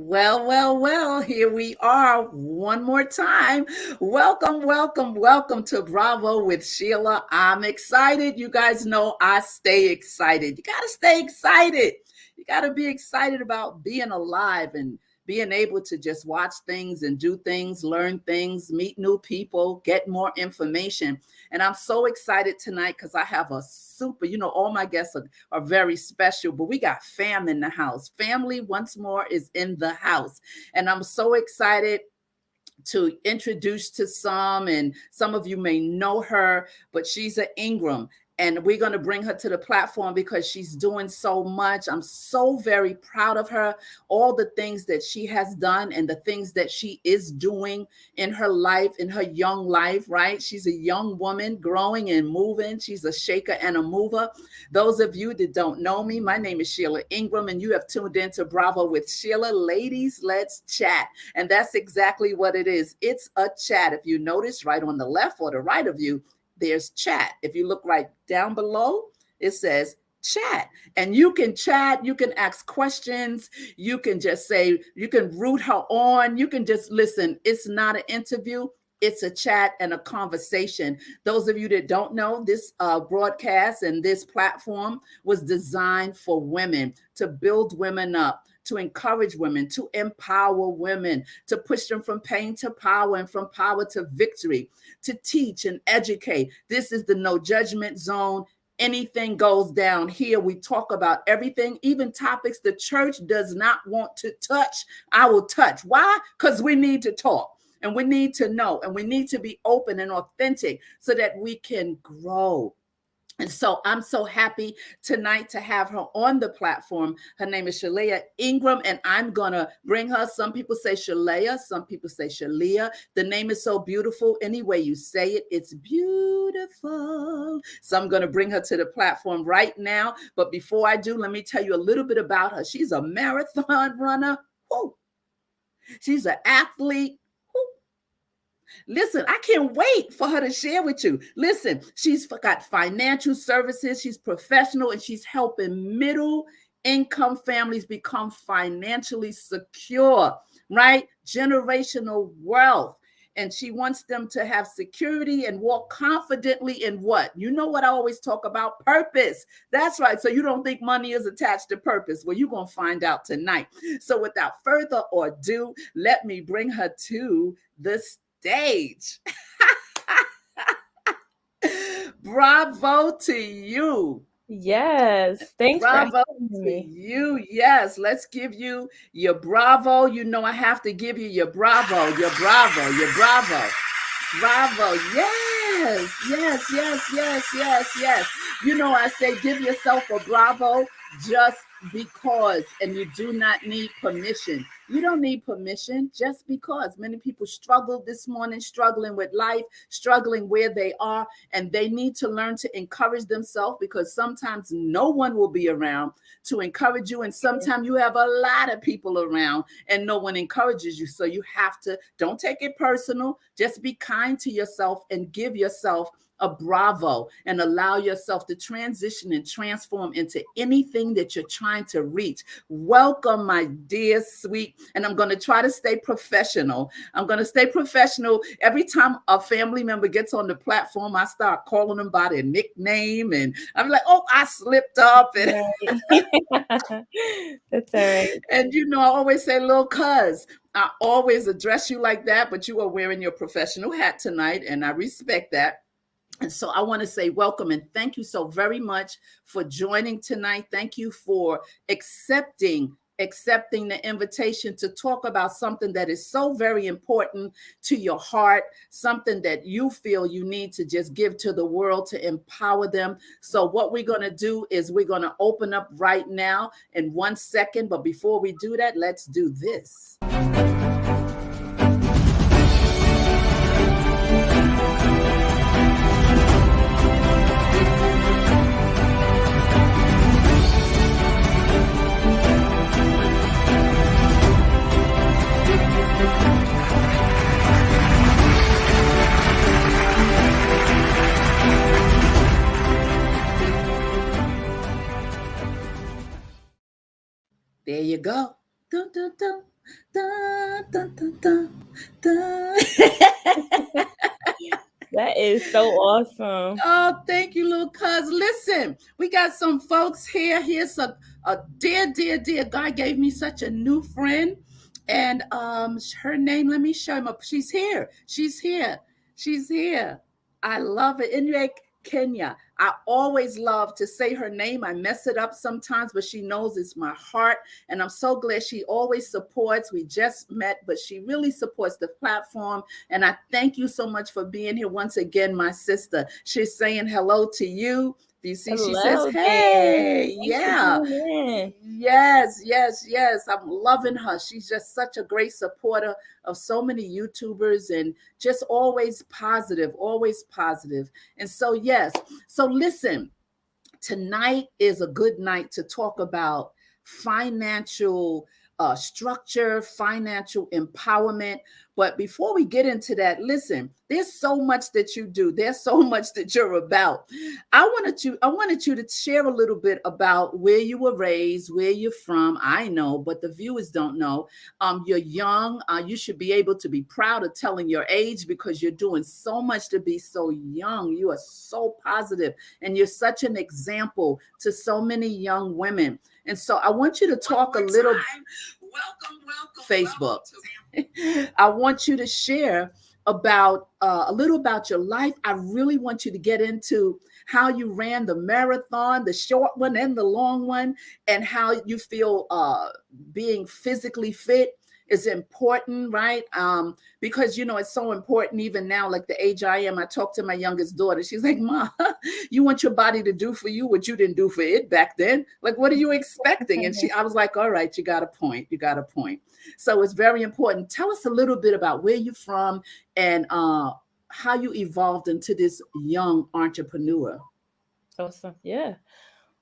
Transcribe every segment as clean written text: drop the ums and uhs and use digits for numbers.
Well, here we are one more time. Welcome to Bravo with Sheila. I'm excited. You guys know I stay excited. You got to stay excited. You got to be excited about being alive and being able to just watch things and do things, learn things, meet new people, get more information. And I'm so excited tonight because I have a super, all my guests are very special, but we got fam in the house. Family once more is in the house. And I'm so excited to introduce to some, and some of you may know her, but she's an Ingram. And we're going to bring her to the platform because she's doing so much. I'm so very proud of her, all the things that she has done and the things that she is doing in her life, in her young life, right? She's a young woman growing and moving. She's a shaker and a mover. Those of you that don't know me, my name is Shaleah Ingram, and you have tuned into Bravo with Sheila. Ladies, let's chat. And that's exactly what it is. It's a chat. If you notice right on the left or the right of you, there's chat. If you look right down below, it says chat. And you can chat, you can ask questions, you can just say, you can root her on, you can just listen. It's not an interview. It's a chat and a conversation. Those of you that don't know, this broadcast and this platform was designed for women, to build women up, to encourage women, to empower women, to push them from pain to power and from power to victory, to teach and educate. This is the no judgment zone. Anything goes down here. We talk about everything, even topics the church does not want to touch. I will touch. Why? Because we need to talk. And we need to know, and we need to be open and authentic so that we can grow. And so I'm so happy tonight to have her on the platform. Her name is Shaleah Ingram, and I'm going to bring her. Some people say Shaleah, some people say Shaleah. The name is so beautiful. Any way you say it, it's beautiful. So I'm going to bring her to the platform right now. But before I do, let me tell you a little bit about her. She's a marathon runner. Woo. She's an athlete. Listen, I can't wait for her to share with you. Listen, she's got financial services, she's professional, and she's helping middle income families become financially secure, right? Generational wealth. And she wants them to have security and walk confidently in what? You know what I always talk about? Purpose. That's right. So you don't think money is attached to purpose. Well, you're going to find out tonight. So without further ado, let me bring her to the stage. Bravo to you. Yes, thanks. Bravo to you. Yes, let's give you your bravo. You know I have to give you your bravo, your bravo, your bravo. Bravo. Yes. You know I say give yourself a bravo just because, and you do not need permission. You don't need permission just because. Many people struggle this morning, struggling with life, struggling where they are, and they need to learn to encourage themselves, because sometimes no one will be around to encourage you, and sometimes you have a lot of people around and no one encourages you. So you have to, don't take it personal, just be kind to yourself and give yourself a bravo and allow yourself to transition and transform into anything that you're trying to reach. Welcome, my dear sweet. And I'm going to try to stay professional. Every time a family member gets on the platform, I start calling them by their nickname, and I'm like, oh, I slipped up. And that's all right. And I always say, little cuz, I always address you like that, but you are wearing your professional hat tonight, and I respect that. And so I want to say welcome and thank you so very much for joining tonight. Thank you for accepting the invitation to talk about something that is so very important to your heart, something that you feel you need to just give to the world to empower them. So what we're going to do is we're going to open up right now in 1 second. But before we do that, let's do this. There you go. Dun, dun, dun. Dun, dun, dun, dun, dun. That is so awesome. Oh, thank you, little cuz. Listen, we got some folks here. Here's a dear God gave me such a new friend. And her name, let me show him up. She's here. She's here. She's here. I love it. Inye Kenya. I always love to say her name. I mess it up sometimes, but she knows it's my heart. And I'm so glad she always supports. We just met, but she really supports the platform. And I thank you so much for being here once again, my sister. She's saying hello to you. You see, she says, Hello there. hey, Thanks for yeah. tuning in. Yes. I'm loving her. She's just such a great supporter of so many YouTubers and just always positive, always positive. And so, yes. So, listen, tonight is a good night to talk about financial structure, financial empowerment. But before we get into that, listen, there's so much that you do. There's so much that you're about. I wanted you to share a little bit about where you were raised, where you're from. I know, but the viewers don't know. You're young. You should be able to be proud of telling your age because you're doing so much to be so young. You are so positive and you're such an example to so many young women. And so I want you to talk a little. Welcome, Facebook. I want you to share about a little about your life. I really want you to get into how you ran the marathon, the short one and the long one, and how you feel being physically fit is important, right? Because it's so important even now, like the age I am. I talk to my youngest daughter. She's like, "Ma, you want your body to do for you what you didn't do for it back then. Like, what are you expecting?" And I was like, "All right, you got a point. You got a point." So it's very important. Tell us a little bit about where you're from and how you evolved into this young entrepreneur. Awesome. Yeah.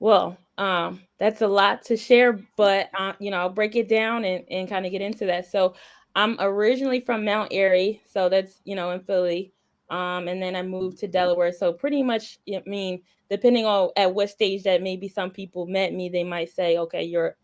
Well, that's a lot to share, but I'll break it down and kind of get into that. So I'm originally from Mount Airy, so that's in Philly. And then I moved to Delaware. So pretty much, I mean, depending on at what stage that maybe some people met me, they might say, okay, you're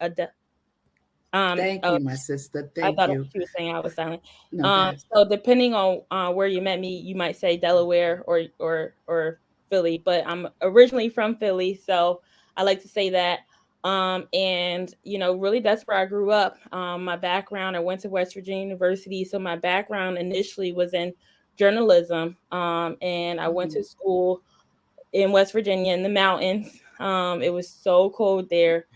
Thank oh, you, my sister. I Thank thought you. she was saying I was silent. No, guys. So depending on where you met me, you might say Delaware or Philly, but I'm originally from Philly, so I like to say that. And really that's where I grew up. My background, I went to West Virginia University, so my background initially was in journalism. And I went Mhm. to school in West Virginia in the mountains. It was so cold there.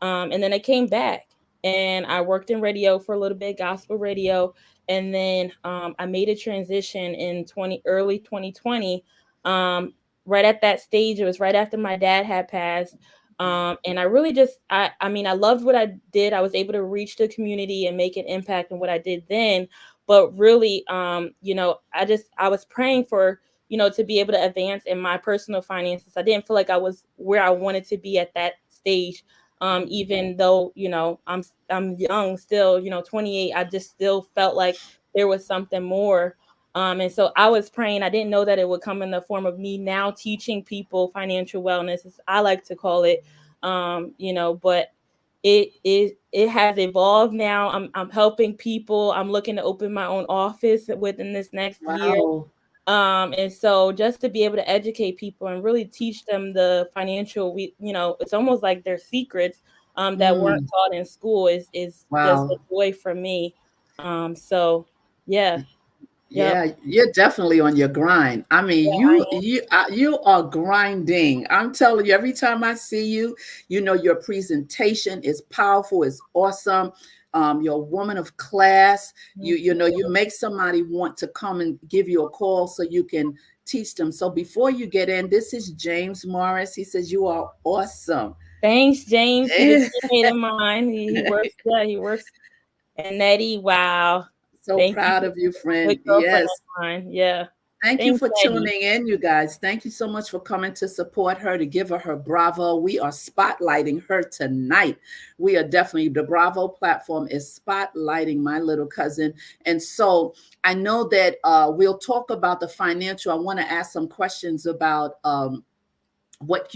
And then I came back and I worked in radio for a little bit, gospel radio. And then I made a transition in early 2020. Right at that stage, it was right after my dad had passed. And I really I mean, I loved what I did. I was able to reach the community and make an impact in what I did then. But really, I was praying for to be able to advance in my personal finances. I didn't feel like I was where I wanted to be at that stage. Even though, I'm young still, 28, I just still felt like there was something more. And so I was praying. I didn't know that it would come in the form of me now teaching people financial wellness, as I like to call it. But it has evolved now. I'm helping people. I'm looking to open my own office within this next year. Wow. And so just to be able to educate people and really teach them the financial, it's almost like their secrets that weren't Mm, taught in school is just a wow. joy for me. So yeah, yep, Yeah, you're definitely on your grind. I mean, yeah, I you are grinding. I'm telling you, every time I see you, your presentation is powerful, is awesome. You're a woman of class. You am. you know you make somebody want to come and give you a call so you can teach them. So before you get in, this is James Morris. He says you are awesome. Thanks, James. He's a teammate of mine. He works. Yeah, he works. And Nettie, wow. So Thank you. proud of you, Good friend. girlfriend Yes. of mine. Yeah. Thank you Thanks, for Nettie. tuning in, you guys. Thank you so much for coming to support her, to give her bravo. We are spotlighting her tonight. We are definitely, the Bravo platform is spotlighting my little cousin. And so I know that we'll talk about the financial. I want to ask some questions about what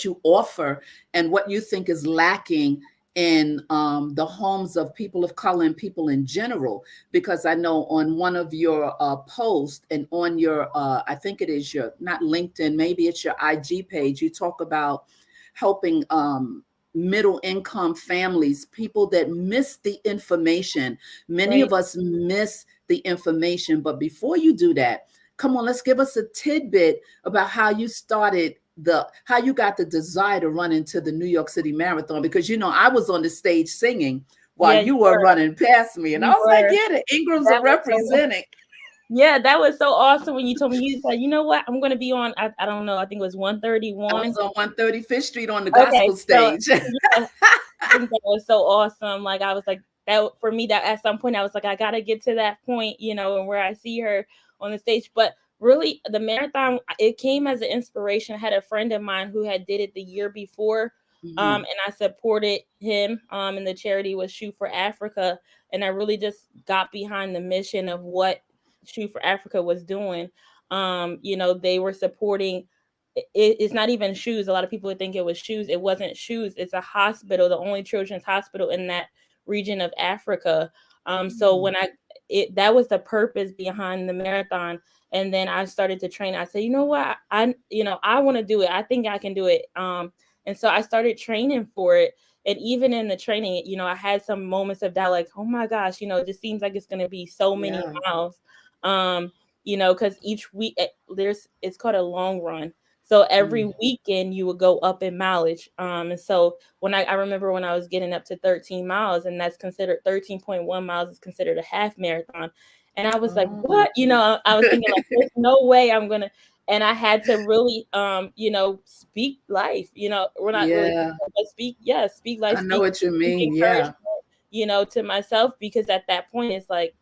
you offer and what you think is lacking in the homes of people of color and people in general, because I know on one of your posts and on your, I think it is your, not LinkedIn, maybe it's your IG page, you talk about helping middle income families, people that miss the information. Many Right. of us miss the information. But before you do that, come on, let's give us a tidbit about how you started how you got the desire to run into the New York City Marathon, because I was on the stage singing while Yeah, you you were were. running past me, and I You was like, were. yeah, the Ingrams That are was so representing. Yeah, that was so awesome when you told me. You said, "You know what? I'm gonna be on." I don't know. I think it was I 131. was on 135th Street on the Okay, gospel so stage. yeah, I think that was so awesome. Like I was like that for me. That at some point I was like, I gotta get to that point, and where I see her on the stage. But really, the marathon it came as an inspiration. I had a friend of mine who had did it the year before, Mhm. and I supported him. And the charity was Shoe for Africa, and I really just got behind the mission of what Shoe for Africa was doing. They were supporting it's not even shoes. A lot of people would think it was shoes. It wasn't shoes. It's a hospital, the only children's hospital in that region of Africa. So Mm. when that was the purpose behind the marathon. And then I started to train. I said, you know what? I want to do it. I think I can do it. And so I started training for it. And even in the training, I had some moments of doubt, like, oh my gosh, it just seems like it's going to be so many Yeah. miles. Because each week it's called a long run. So every Mm. weekend you would go up in mileage. And so when I remember when I was getting up to 13 miles, and that's considered 13.1 miles is considered a half marathon. And I was like, Oh. what? I was thinking like, there's no way I'm gonna. And I had to really, speak life. We're not really, Yeah, but speak life, I know what you speak mean. Yeah. encouragement, to myself, because at that point it's like,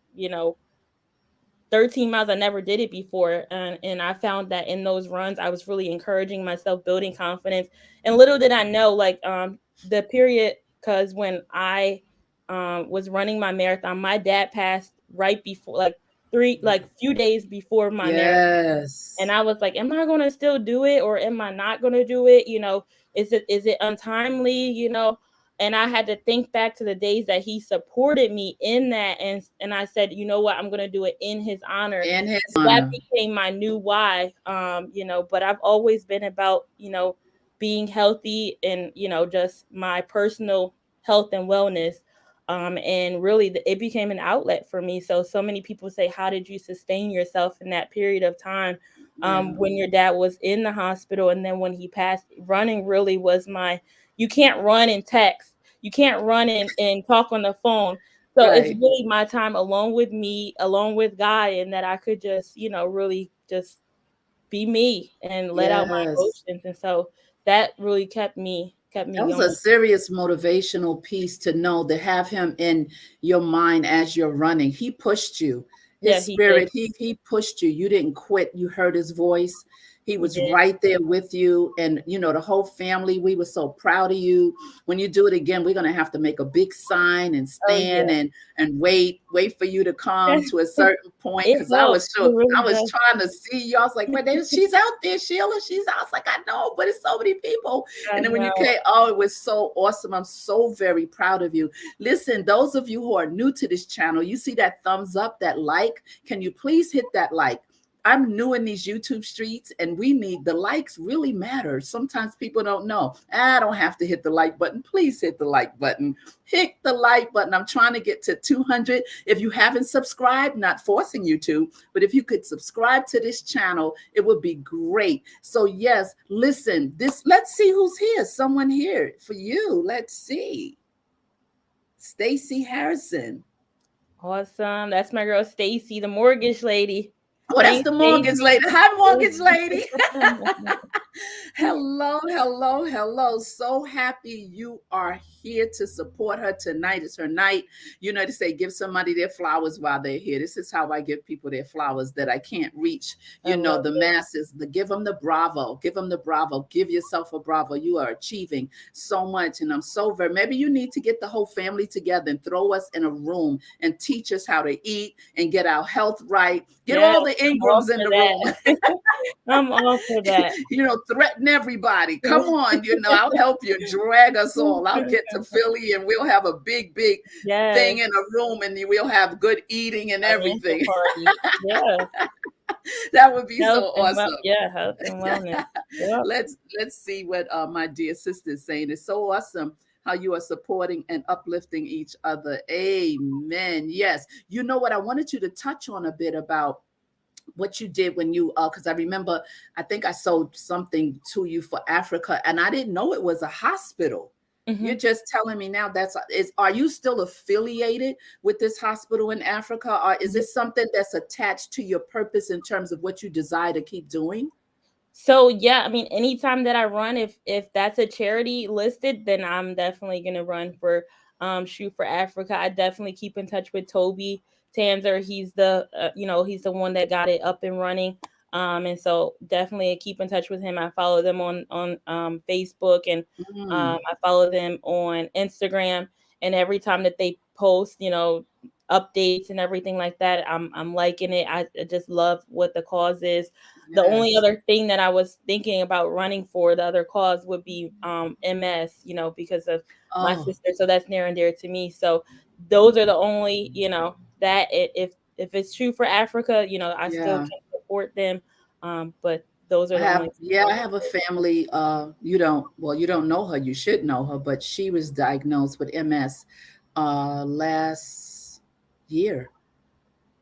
13 miles, I never did it before. And I found that in those runs, I was really encouraging myself, building confidence. And little did I know, like, the period, because when I was running my marathon, my dad passed right before, like, few days before my marathon. And Yes. I was like, am I going to still do it, or am I not going to do it? Is it untimely, And I had to think back to the days that he supported me in that. And I said, you know what, I'm going to do it in his honor. In his That honor. became my new why. But I've always been about, being healthy and, just my personal health and wellness. And really it became an outlet for me. So many people say, how did you sustain yourself in that period of time, Yeah. when your dad was in the hospital, and then when he passed? Running really was you can't run and text, you can't run and talk on the phone. So it's Right. really my time alone with me, alone with God, and that I could just, really just be me and let out my Yes. emotions. And so that really kept me That was a going. serious motivational piece to know, to have him in your mind as you're running. He pushed you. Yeah, His he did. spirit, he pushed you. You didn't quit. You heard his voice. He He was did. right there with you. And the whole family, we were so proud of you. When you do it again, we're gonna have to make a big sign and Oh stand yeah. and wait for you to come to a certain point. It Cause I helps. was sure It really I was does. trying to see you. I was like, she's out there, Sheila. She's out. I was like, I know, but it's so many people. I And then when you know. came, oh, it was so awesome. I'm so very proud of you. Listen, those of you who are new to this channel, you see that thumbs up, that like. Can you please hit that like? I'm new in these YouTube streets, and we need the likes, really matter. Sometimes people don't know. I don't have to hit the like button. Please hit the like button. Hit the like button. I'm trying to get to 200. If you haven't subscribed, not forcing you to, but if you could subscribe to this channel, it would be great. So yes, listen, let's see who's here. Someone here for you. Let's see. Stacy Harrison. Awesome. That's my girl Stacy, the mortgage lady. Oh, that's Hey the mortgage Stacy. lady. Hi, mortgage lady. Hello, hello, hello. So happy you are here to support her tonight. It's her night. They say give somebody their flowers while they're here. This is how I give people their flowers that I can't reach, I love the it. masses. Give them the bravo. Give them the bravo. Give yourself a bravo. You are achieving so much. And I'm so very, maybe you need to get the whole family together and throw us in a room and teach us how to eat and get our health right. Get Yeah. all the I'm all Ingrams in for the room. that. I'm all for that. Threaten everybody. Come on, I'll help you drag us all. I'll get to Philly and we'll have a big, big thing Yes, in a room and we'll have good eating and financial everything. party. Yeah, That would be so health and awesome. health and wellness. Yep. Let's see what my dear sister is saying. It's so awesome how you are supporting and uplifting each other. Amen. Yes. You know what? I wanted you to touch on a bit about what you did when you because I remember I think I sold something to you for Africa and I didn't know it was a hospital. You're Hmm. just telling me now are you still affiliated with this hospital in Africa, or is this something that's attached to your purpose in terms of what you desire to keep doing? So yeah, I mean, anytime that I run, if that's a charity listed, then I'm definitely gonna run for Shoot for Africa. I definitely keep in touch with Toby Tanzer. He's the he's the one that got it up and running. And so definitely keep in touch with him. I follow them on Facebook, and Mm, I follow them on Instagram. And every time that they post, updates and everything like that, I'm liking it. I just love what the cause is. The only yes. other thing that I was thinking about running for, the other cause, would be MS, because of my Oh, sister. So that's near and dear to me. So those are the only, that if it's true for Africa, I still yeah. can support them. But those are I the have, only two yeah, I causes. have a family. You don't know her. You should know her, but she was diagnosed with MS last year.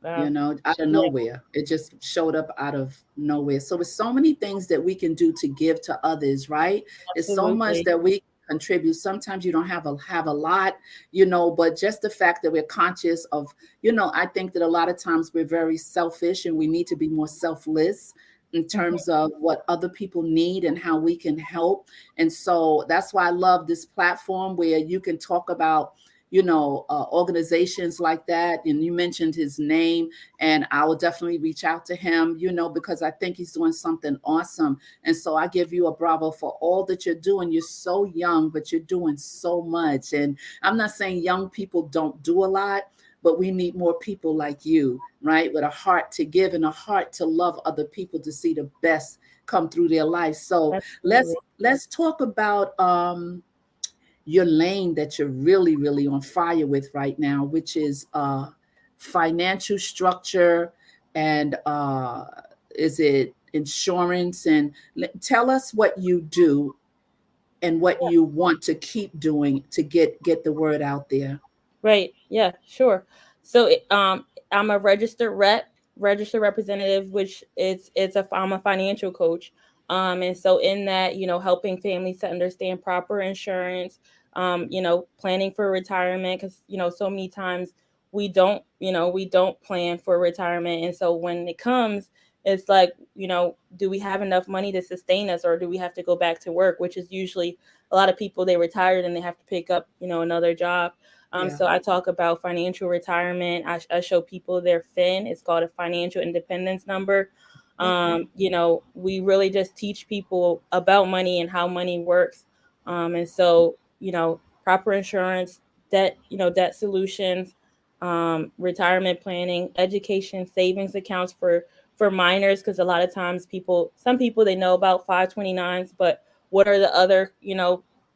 Out of Yeah, nowhere. It just showed up out of nowhere. So it's so many things that we can do to give to others, right? It's so much absolutely. that we contribute. Sometimes you don't have a lot, but just the fact that we're conscious of, I think that a lot of times we're very selfish and we need to be more selfless in Mhm. terms of what other people need and how we can help. And so that's why I love this platform where you can talk about organizations like that. And you mentioned his name, and I will definitely reach out to him, because I think he's doing something awesome. And so I give you a bravo for all that you're doing. You're so young, but you're doing so much. And I'm not saying young people don't do a lot, but we need more people like you, right? With a heart to give and a heart to love other people, to see the best come through their life. So let's Absolutely. let's talk about your lane that you're really, really on fire with right now, which is financial structure and is it insurance? And tell us what you do and what you want to keep doing to get the word out there. Right. Yeah, sure. So I'm a registered representative, which I'm a financial coach. And so in that, helping families to understand proper insurance, planning for retirement, because so many times we don't plan for retirement. And so when it comes, it's like, do we have enough money to sustain us, or do we have to go back to work, which is usually a lot of people, they retired and they have to pick up, another job. Yeah. So I talk about financial retirement. I show people their FIN. It's called a financial independence number. Okay. We really just teach people about money and how money works. And so, proper insurance, debt solutions, retirement planning, education, savings accounts for minors, because a lot of times some people, they know about 529s, but what are the other,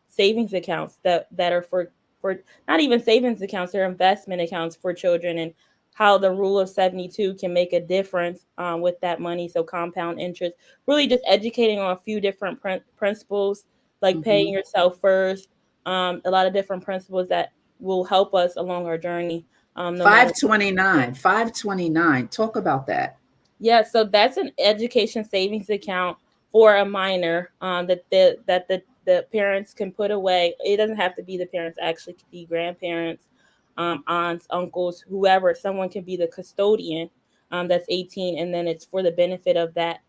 savings accounts that are for not even savings accounts, they're investment accounts for children, and how the rule of 72 can make a difference with that money. So compound interest, really just educating on a few different principles, like paying Mm-hmm. yourself first, a lot of different principles that will help us along our journey, no matter. 529. 529. Talk about that. Yeah, so that's an education savings account for a minor, that the parents can put away. It doesn't have to be the parents; actually, it could be grandparents, aunts, uncles, whoever. Someone can be the custodian, that's 18, and then it's for the benefit of that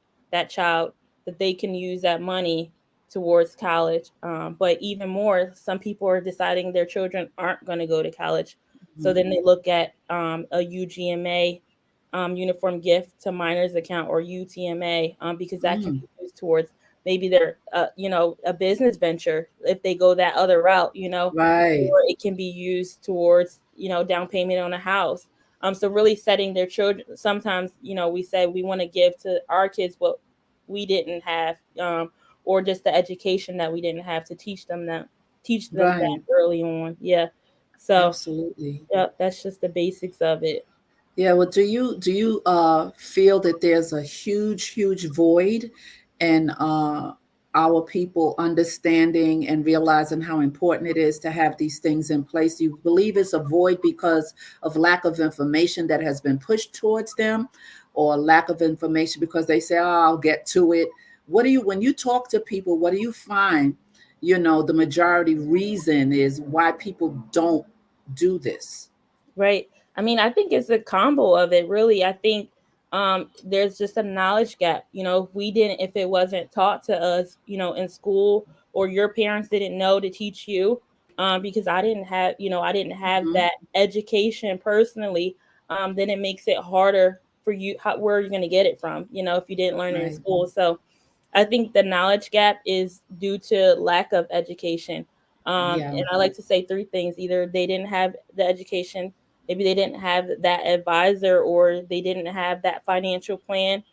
child, that they can use that money towards college. But even more, some people are deciding their children aren't going to go to college, so Mhm. then they look at a UGMA, uniform gift to minors account, or UTMA, because that can Mm, be used towards maybe their a business venture if they go that other route, or right. it can be used towards down payment on a house. So really setting their children, sometimes, we say we want to give to our kids what we didn't have, or just the education that we didn't have to teach them that Right. early on. Yeah. So Absolutely. yeah, that's just the basics of it. Yeah, well, do you feel that there's a huge void in our people understanding and realizing how important it is to have these things in place? Do you believe it's a void because of lack of information that has been pushed towards them, or lack of information because they say, "Oh, I'll get to it." What do you, when you talk to people, what do you find? The majority reason is why people don't do this. Right. I mean, I think it's a combo of it, really. I think there's just a knowledge gap. If it wasn't taught to us, in school, or your parents didn't know to teach you, because I didn't have Hmm. that education personally, then it makes it harder for you. Where are you going to get it from, if you didn't learn it in Right. school? So I think the knowledge gap is due to lack of education. Yeah. And I like to say three things: either they didn't have the education, maybe they didn't have that advisor, or they didn't have that financial plan.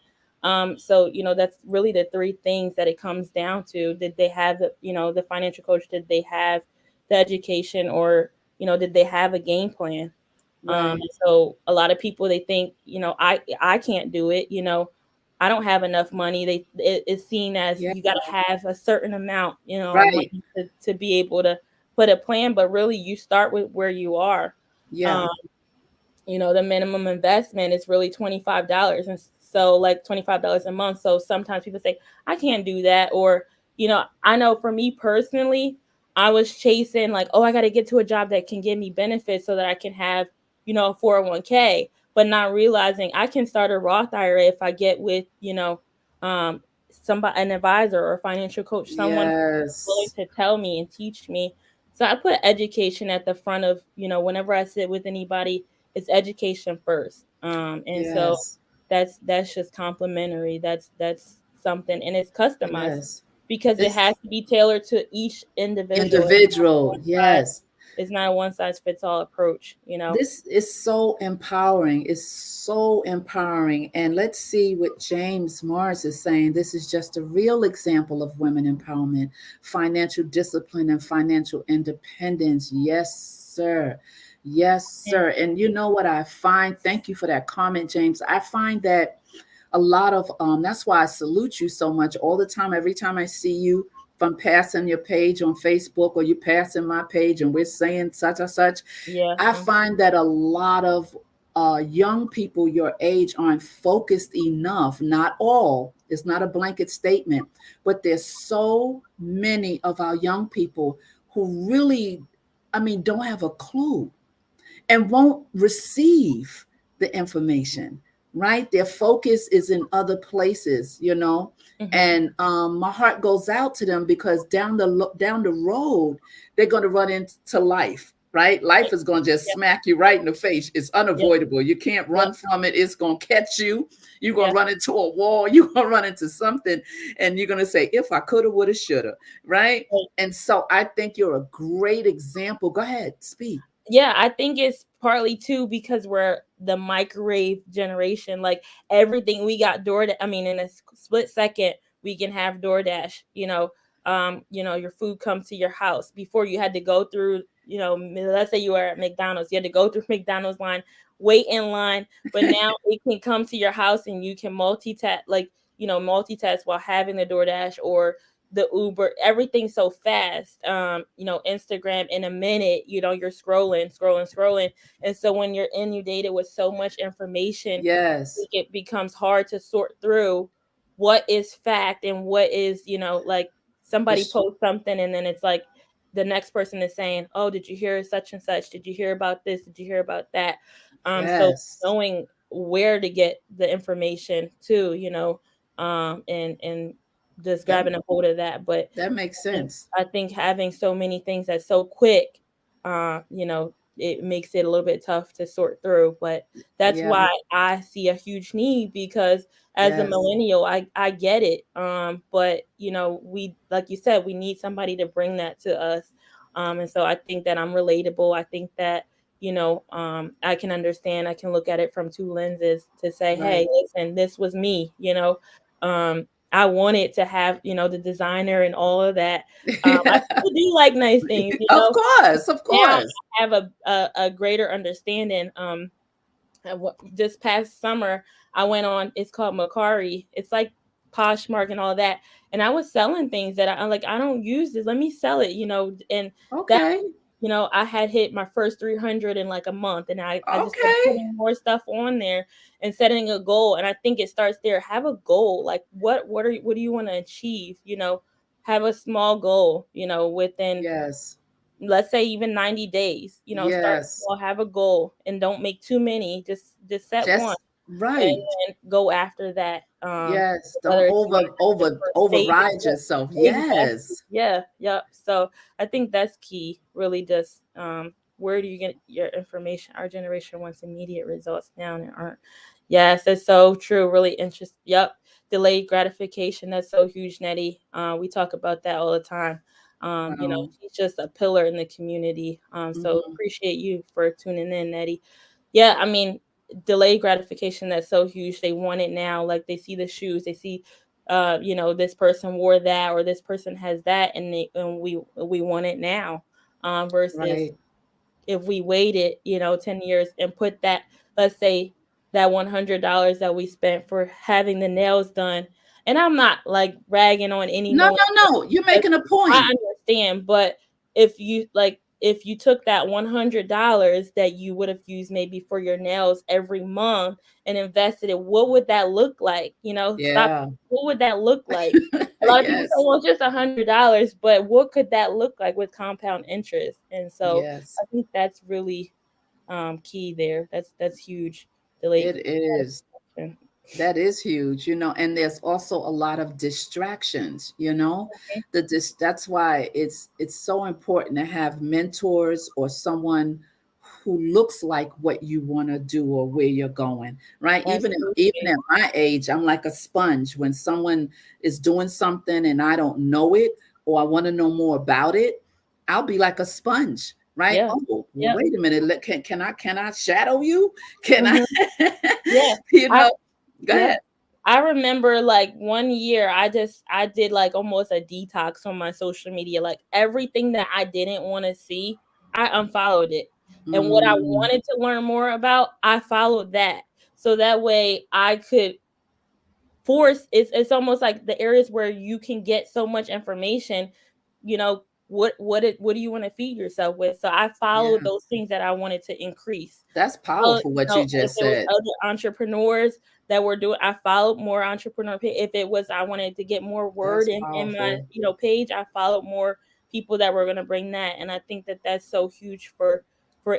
So that's really the three things that it comes down to. Did they have the financial coach? Did they have the education, or did they have a game plan? Right. So a lot of people, they think, I can't do it. I don't have enough money. It's seen as Yeah. you got to have a certain amount, of Right. money to be able to put a plan. But really, you start with where you are. Yeah. Um, the minimum investment is really $25. And so, like, $25 a month. So sometimes people say, I can't do that. Or, I know for me personally, I was chasing, like, oh, I got to get to a job that can give me benefits so that I can have, a 401k, but not realizing I can start a Roth IRA if I get with, somebody, an advisor or a financial coach, someone willing Yes. to tell me and teach me. So I put education at the front of, whenever I sit with anybody, it's education first. And so Yes. that's just complimentary. That's something, and it's customized Yes. because it has It's to be tailored to each individual. individual. Size, Yes. it's not a one size fits all approach. This is so empowering. It's so empowering. And let's see what James Morris is saying. This is just a real example of women empowerment, financial discipline, and financial independence. Yes, sir. Yes, Mm, sir. And you know what I find? Thank you for that comment, James. I find that a lot of that's why I salute you so much all the time. Every time I see you, if I'm passing your page on Facebook or you passing my page and we're saying such and such, yeah. I find that a lot of young people your age aren't focused enough. Not all, it's not a blanket statement, but there's so many of our young people who really, I mean, don't have a clue and won't receive the information, right? Their focus is in other places. Hmm. And my heart goes out to them because down the road they're going to run into life, right? Life is going to just Yeah. smack you right in the face. It's Yep. unavoidable. You can't Yep. run from it. It's going to catch you. You're going Yeah. to run into a wall. You're going to run into something, and you're going to say, if I coulda, woulda, shoulda, right? And so I think you're a great example. Go ahead, speak. Yeah, I think it's partly too because we're the microwave generation. Like, everything we got DoorDash. I mean, in a split second, we can have DoorDash. Your food comes to your house. Before, you had to go through. Let's say you were at McDonald's, you had to go through McDonald's line, wait in line. But now it can come to your house, and you can multitask while having the DoorDash or the Uber, everything's so fast. Instagram, in a minute, you're scrolling. And so when you're inundated with so much information, Yes. it becomes hard to sort through what is fact and what is, like, somebody It's posts something, and then it's like the next person is saying, oh, did you hear such and such? Did you hear about this? Did you hear about that? So yes. knowing where to get the information too, and just That grabbing a hold of that. But that makes I think sense. I think having so many things that's so quick, it makes it a little bit tough to sort through. But that's Yeah. why I see a huge need, because as a Yes. millennial, I get it. But we, like you said, we need somebody to bring that to us. And so I think that I'm relatable. I think that I can understand, I can look at it from two lenses to say, hey, Right. listen, this was me, I wanted to have, the designer and all of that. I still do like nice things, Of course, of now course. I have a greater understanding. This past summer, I went on. It's called Macari. It's like Poshmark and all that. And I was selling things that I'm like, I don't use this. Let me sell it. And that, Okay. I had hit my first 300 in like a month, and I just kept Okay. putting more stuff on there and setting a goal. And I think it starts there. Have a goal. Like what do you want to achieve? Have a small goal. Within, Yes. let's say, even 90 days, start Yes. small, have a goal, and don't make too many. Just set one, Just and right. then go after that. Yes. Don't Whether it's just for saving. override yourself. Exactly. Yes. Yeah. Yep. So I think that's key. Really, just where do you get your information? Our generation wants immediate results now, and aren't. Yes, that's so true. Really interesting. Yep. Delayed gratification. That's so huge, Nettie. We talk about that all the time. Wow. She's just a pillar in the community. So Hmm. appreciate you for tuning in, Nettie. Yeah, I mean, delayed gratification, that's so huge. They want it now. Like, they see the shoes, they see this person wore that, or this person has that, and we want it now. Versus Right. if we waited, 10 years and put that, let's say, that $100 that we spent for having the nails done. And I'm not like ragging on No, anyone, no, no. You're because making a I point. understand, but if you took that $100 that you would have used maybe for your nails every month and invested it, what would that look like? Stop. Yeah. What would that look like? A lot of people say, Yes. well, just $100, but what could that look like with compound interest? And so Yes. I think that's really key there. That's huge. Delayed It is. gratification. That is huge, and there's also a lot of distractions. That's why it's so important to have mentors or someone who looks like what you want to do or where you're going, right? Even even Absolutely. at my age, I'm like a sponge. When someone is doing something and I don't know it or I want to know more about it, I'll be like a sponge, right? Yeah. Oh, well, Yep. wait a minute. Can I shadow you? Can I? Hmm. Yeah. you I know, Go Yeah. ahead. I remember like one year I did like almost a detox on my social media. Like, everything that I didn't want to see, I unfollowed it. And what I Mm, wanted to learn more about, I followed that. So that way I could force, it's almost like the areas where you can get so much information, what do you want to feed yourself with? So I followed yeah, those things that I wanted to increase. that's powerful what you If just it was said. other entrepreneurs that were doing, I followed more if it was, I wanted to get more word That's in my, powerful. page, I followed more people that were going to bring that. And I think that that's so huge for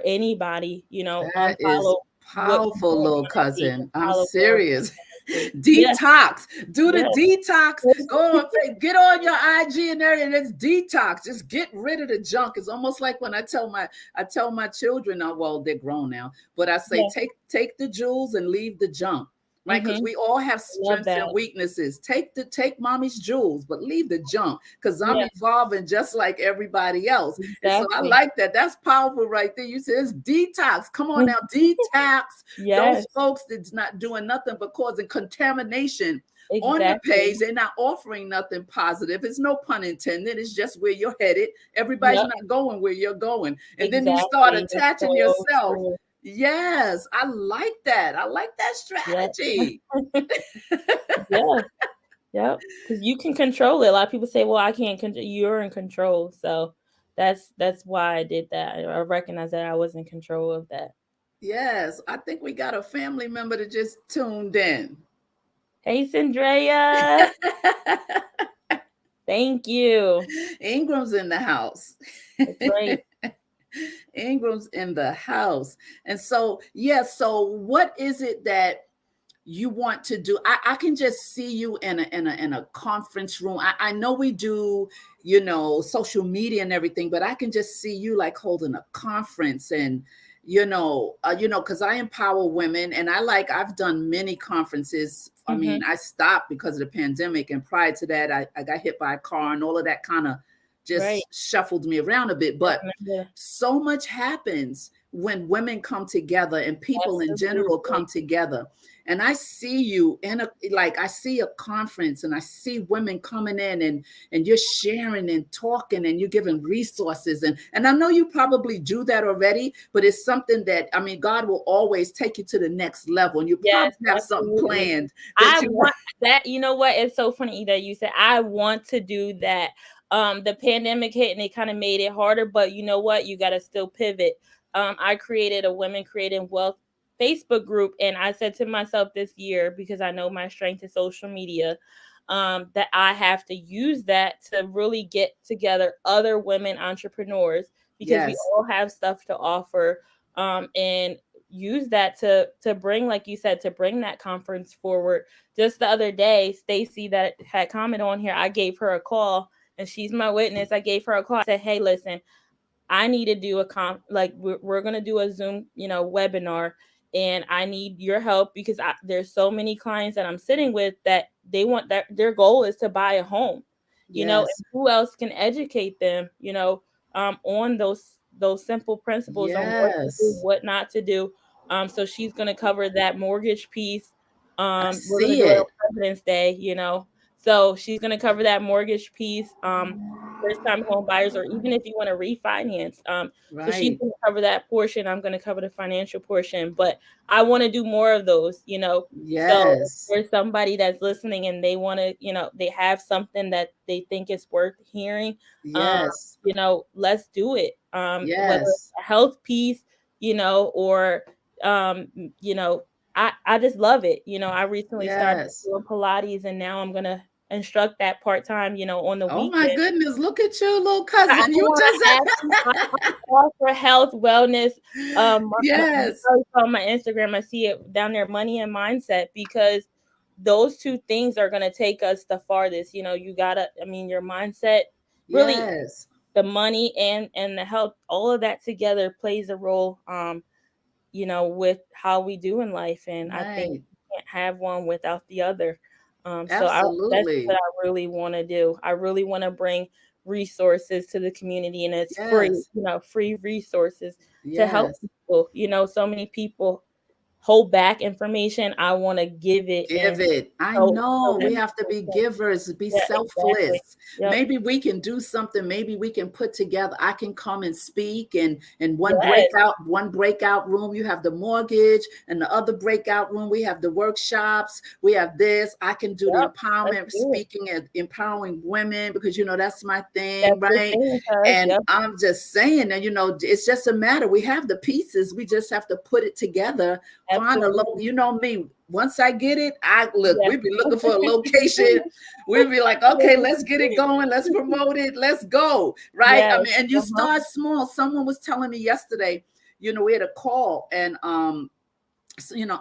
anybody, That is unfollow what you powerful, don't little want to see and cousin. I'm follow more what serious. you want to see. Yeah. Detox. Do the Yeah. detox. Go on, get on your IG and everything. It's detox. Just get rid of the junk. It's almost like when I tell my children, well, they're grown now, but I say Yeah. take the jewels and leave the junk. Right, because Mhm. we all have Love strengths that. and weaknesses. Take mommy's jewels, but leave the junk because I'm Yeah, evolving just like everybody else. And so I exactly. like that. That's powerful right there. You said it's detox. Come on now, detox those Yes, folks that's not doing nothing but causing contamination on your exactly. page. They're not offering nothing positive. It's no pun intended. It's just where you're headed. Everybody's Yep, not going where you're going. And then you start exactly. It's attaching so yourself. true. Yes, I like that. I like that Yep. strategy. Yeah, yep. Because you can control it. A lot of people say, "Well, I can't control." You're in control, so that's why I did that. I recognize that I was in control of that. Yes, I think we got a family member that just tuned in. Hey, Sandrea. Thank you. Ingram's in the house. That's right. Ingram's in the house. And so, yeah, so what is it that you want to do? I can just see you in a conference room. I know we do, social media and everything, but I can just see you like holding a conference and because I empower women and I've done many conferences. I mean, Mhm. I stopped because of the pandemic, and prior to that, I got hit by a car and all of that kind of Right. just shuffled me around a bit. I But remember. so much happens when women come together and people in general Absolutely. come together. And I see you in a, like, I see a conference and I see women coming in, and you're sharing and talking and you're giving resources. And I know you probably do that already, but it's something that, I mean, God will always take you to the next level, and you Yes, probably have something absolutely. planned that I you want. want that. You know what? It's so funny that you said I want to do that. The pandemic hit and it kind of made it harder, but you know what? You got to still pivot. I created a Women Creating Wealth Facebook group, and I said to myself this year, because I know my strength is social media, that I have to use that to really get together other women entrepreneurs, because we Yes, all have stuff to offer. And use that to bring, like you said, to bring that conference forward. Just the other day, Stacy that had commented on here, I gave her a call, and she's my witness. I gave her a call. I said, hey, listen, I need to do a like we're gonna do a Zoom, webinar, and I need your help because there's so many clients that I'm sitting with that they want, that their goal is to buy a home, yes, and who else can educate them, on those simple principles on what to do, yes. what not to do. So she's gonna cover that mortgage piece. I We're gonna see do it on it. President's Day, so she's gonna cover that mortgage piece. First time home buyers, or even if you want to refinance. So she's Right. going to cover that portion. I'm going to cover the financial portion, but I want to do more of those. So if Yes, there's somebody that's listening and they want to, they have something that they think is worth hearing, um, yes, let's do it. Whether it's yes, a health piece, or, um, you know, I just love it. I recently started yes. doing Pilates, and now I'm going to instruct that part-time, on the Oh my weekend. goodness, look at you, little I cousin. You want just to add some, I offer health, wellness. You yes, probably saw on my Instagram, I see it down there, money and mindset, because those two things are going to take us the farthest. You gotta, I mean, your mindset, really, yes. the money and the health, all of that together plays a role. With how we do in life. And I think Right. you can't have one without the other. That's what Absolutely. I really want to do. I really want to bring resources to the community, and it's free, Yes, free resources to help yes. people. So many people hold back information. I want to give it, Give and it. I so know that we have to people be can, givers, be yeah, exactly. selfless. Yep. Maybe we can do something. Maybe we can put together. I can come and speak, and Yes. one breakout room. You have the mortgage, and the other breakout room we have the workshops. We have this. I can do the Yep. Let's empowerment, do it. speaking and empowering women, because that's my thing, That's your right? thing, cuz. And Yep. I'm just saying that it's just a matter. We have the pieces. We just have to put it together. Find a look. Absolutely. You know me. Once I get it, I look. Yes. We'd be looking for a location. We'd be like, okay, let's get it going. Let's promote it. Let's go. Right. I Yes. mean, and you Uh-huh. start small. Someone was telling me yesterday, we had a call, and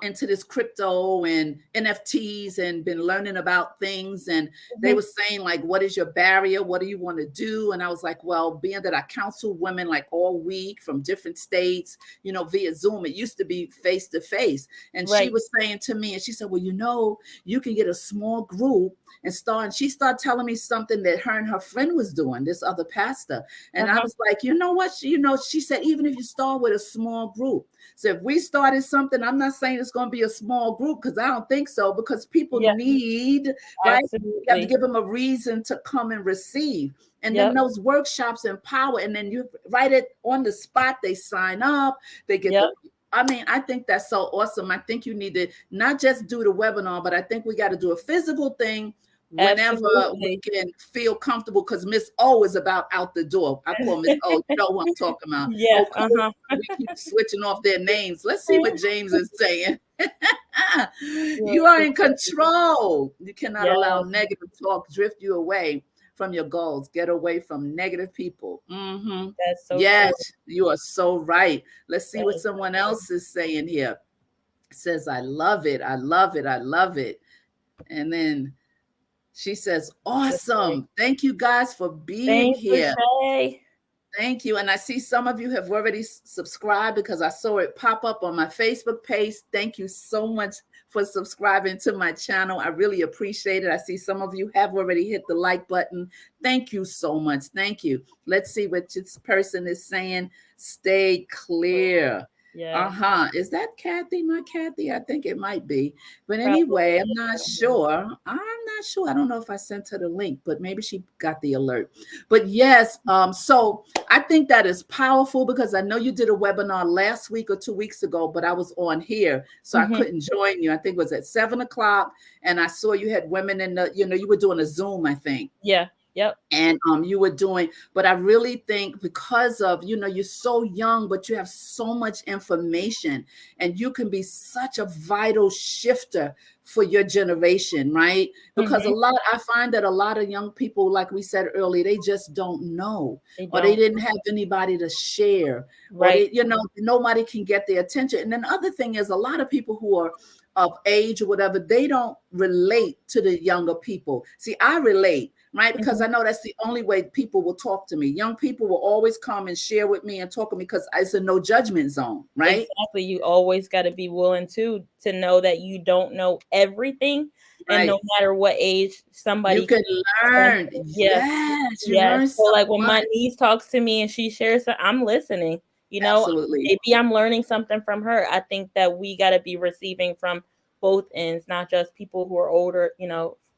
into this crypto and NFTs, and been learning about things. And they Mhm. were saying, like, what is your barrier? What do you want to do? And I was like, well, being that I counsel women like all week from different states, via Zoom, it used to be face to face. And she Right. was saying to me, and she said, well, you can get a small group and start. And she started telling me something that her and her friend was doing, this other pastor. And I Uh-huh. was like, you know what? She said, even if you start with a small group, so if we started something, I'm not saying it's going to be a small group, because I don't think so, because people Yeah, need, right? You have to absolutely. give them a reason to come and receive. And then Yep. those workshops empower, and then you write it on the spot. They sign up, they get Yep. I mean, I think that's so awesome. I think you need to not just do the webinar, but I think we got to do a physical thing whenever we Absolutely. can feel comfortable, because Miss O is about out the door. I call Miss O, you know who I'm talking about. Yes. Oh, Chloe, Uh-huh. we keep switching off their names. Let's see what James is saying. Yes, You are in absolutely. control. You cannot allow Yes, negative talk drift you away from your goals. Get away from negative people. that's so true. Yes, you are so right. Let's see That what is someone so else is saying here. It says, I love it. I love it. I love it. And then she says, true. awesome. Thank you guys for being Thanks, here. Lachey. Thank you. And I see some of you have already subscribed because I saw it pop up on my Facebook page. Thank you so much for subscribing to my channel. I really appreciate it. I see some of you have already hit the like button. Thank you so much. Thank you. Let's see what this person is saying. Stay clear. Yeah, Uh-huh. Is that Kathy? My Kathy? I think it might be. But probably. anyway, I'm not sure. I'm not sure. I don't know if I sent her the link, but maybe she got the alert. But yes, so I think that is powerful because I know you did a webinar last week or 2 weeks ago, but I was on here, so I Hmm. couldn't join you. I think it was at 7 o'clock, and I saw you had women in the, you were doing a Zoom, I think. Yeah. Yep. And you were doing, but I really think because of, you're so young, but you have so much information, and you can be such a vital shifter for your generation, right? Because Hmm. I find that a lot of young people, like we said earlier, they just don't know, They or they don't. didn't have anybody to share, or Right. they, nobody can get their attention. And then the other thing is, a lot of people who are of age or whatever, they don't relate to the younger people. See, I relate, right? Because Hmm. I know that's the only way people will talk to me. Young people will always come and share with me and talk to me because it's a no judgment zone, right? Exactly. You always got to be willing to know that you don't know everything, and no Right. matter what age You somebody can can. learn. Yeah. Yes, you Yes. learn So, so like, when much. my niece talks to me and she shares I'm listening, you know, Absolutely. maybe I'm learning something from her. I think that we got to be receiving from both ends, not just people who are older,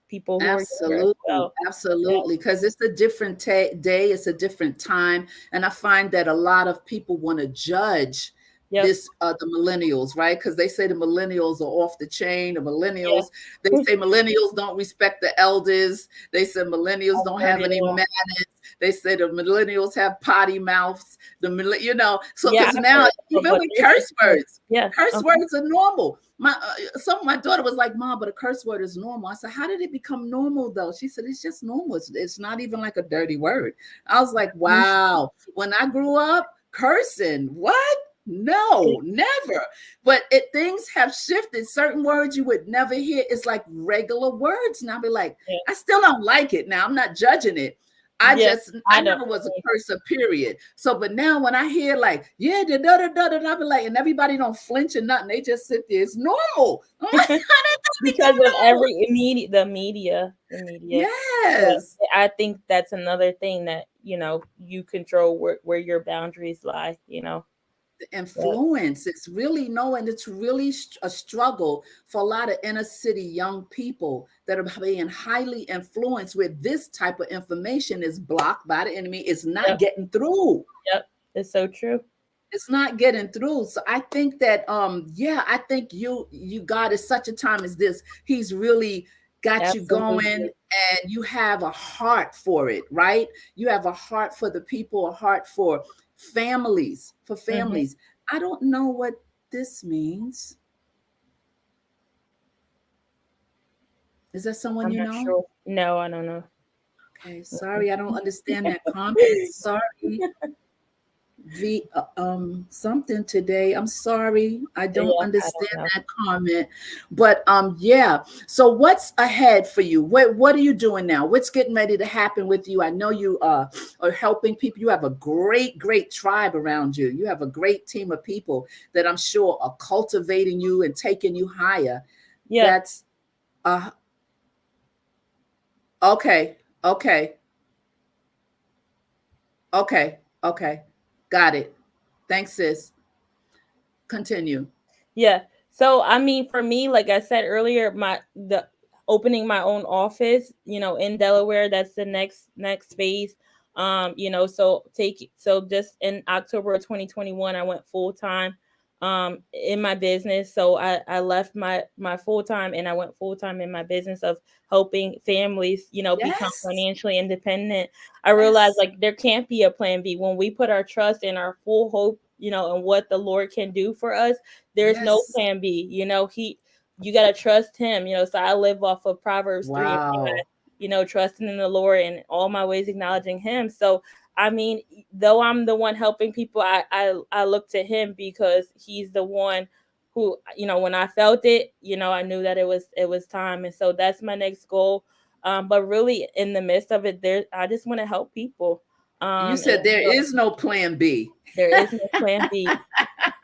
people who are younger as Absolutely, well. Yeah. absolutely. Because it's a different day, it's a different time, and I find that a lot of people want to judge Yep. the millennials, right? Because they say the millennials are off the chain. The Yeah. millennials, they say millennials don't respect the elders. They said millennials I've don't heard have it any all. manners. They say the millennials have potty mouths. So Yeah, because I've now heard it all, even but with there's a difference. Yeah. curse words are normal. My daughter was like, "Mom, but a curse word is normal." I said, "How did it become normal though?" She said, "It's just normal. It's not even like a dirty word." I was like, "Wow." When I grew up, cursing, what? No, never. But things have shifted. Certain words you would never hear. It's like regular words. And I'll be like, Yeah. I still don't like it. Now I'm not judging it. Yeah. I I don't. never was a cursor, period. So, but now when I hear like, yeah, da da da da, I be like, and everybody don't flinch or nothing. They just sit there. It's normal. I'm like, how did that Because become of normal? the media. But Yes. I think that's another thing that, you control where your boundaries lie. But Influence. It's really knowing it's really a struggle for a lot of inner city young people that are being highly influenced where this type of information is blocked by the enemy. It's not yep, getting through. yep, it's so true. It's not getting through. So I think that yeah, I think you God is such a time as this. He's really got you going, Absolutely. and you have a heart for it, right? You have a heart for the people, a heart for families, Hmm. I don't know what this means. Is that someone I'm you not know? sure. No, I don't know. Okay, sorry, I don't understand that comment. Sorry. Something today. I'm sorry. I don't Yeah, I understand don't know. that comment. But yeah. So what's ahead for you? What are you doing now? What's getting ready to happen with you? I know you are helping people. You have a great tribe around you. You have a great team of people that I'm sure are cultivating you and taking you higher. Yeah, That's uh okay. Okay. Okay. Okay. Got it. Thanks, sis. Continue. yeah. So I mean, for me, like I said earlier, the opening my own office, in Delaware, that's the next phase. So just in October of 2021, I went full time in my business. So I left my full time and I went full time in my business of helping families, become Yes. financially independent. I realized Yes. like there can't be a plan B when we put our trust and our full hope, in what the Lord can do for us. There's no Yes. plan B. You gotta trust him. So I live off of Proverbs 3 and 5. Wow. Trusting in the Lord and all my ways acknowledging him. So I mean, though I'm the one helping people, I look to him because he's the one who, when I felt it, I knew that it was time. And so that's my next goal. But really in the midst of it, I just want to help people. You And said there so is no plan B. there is no plan B.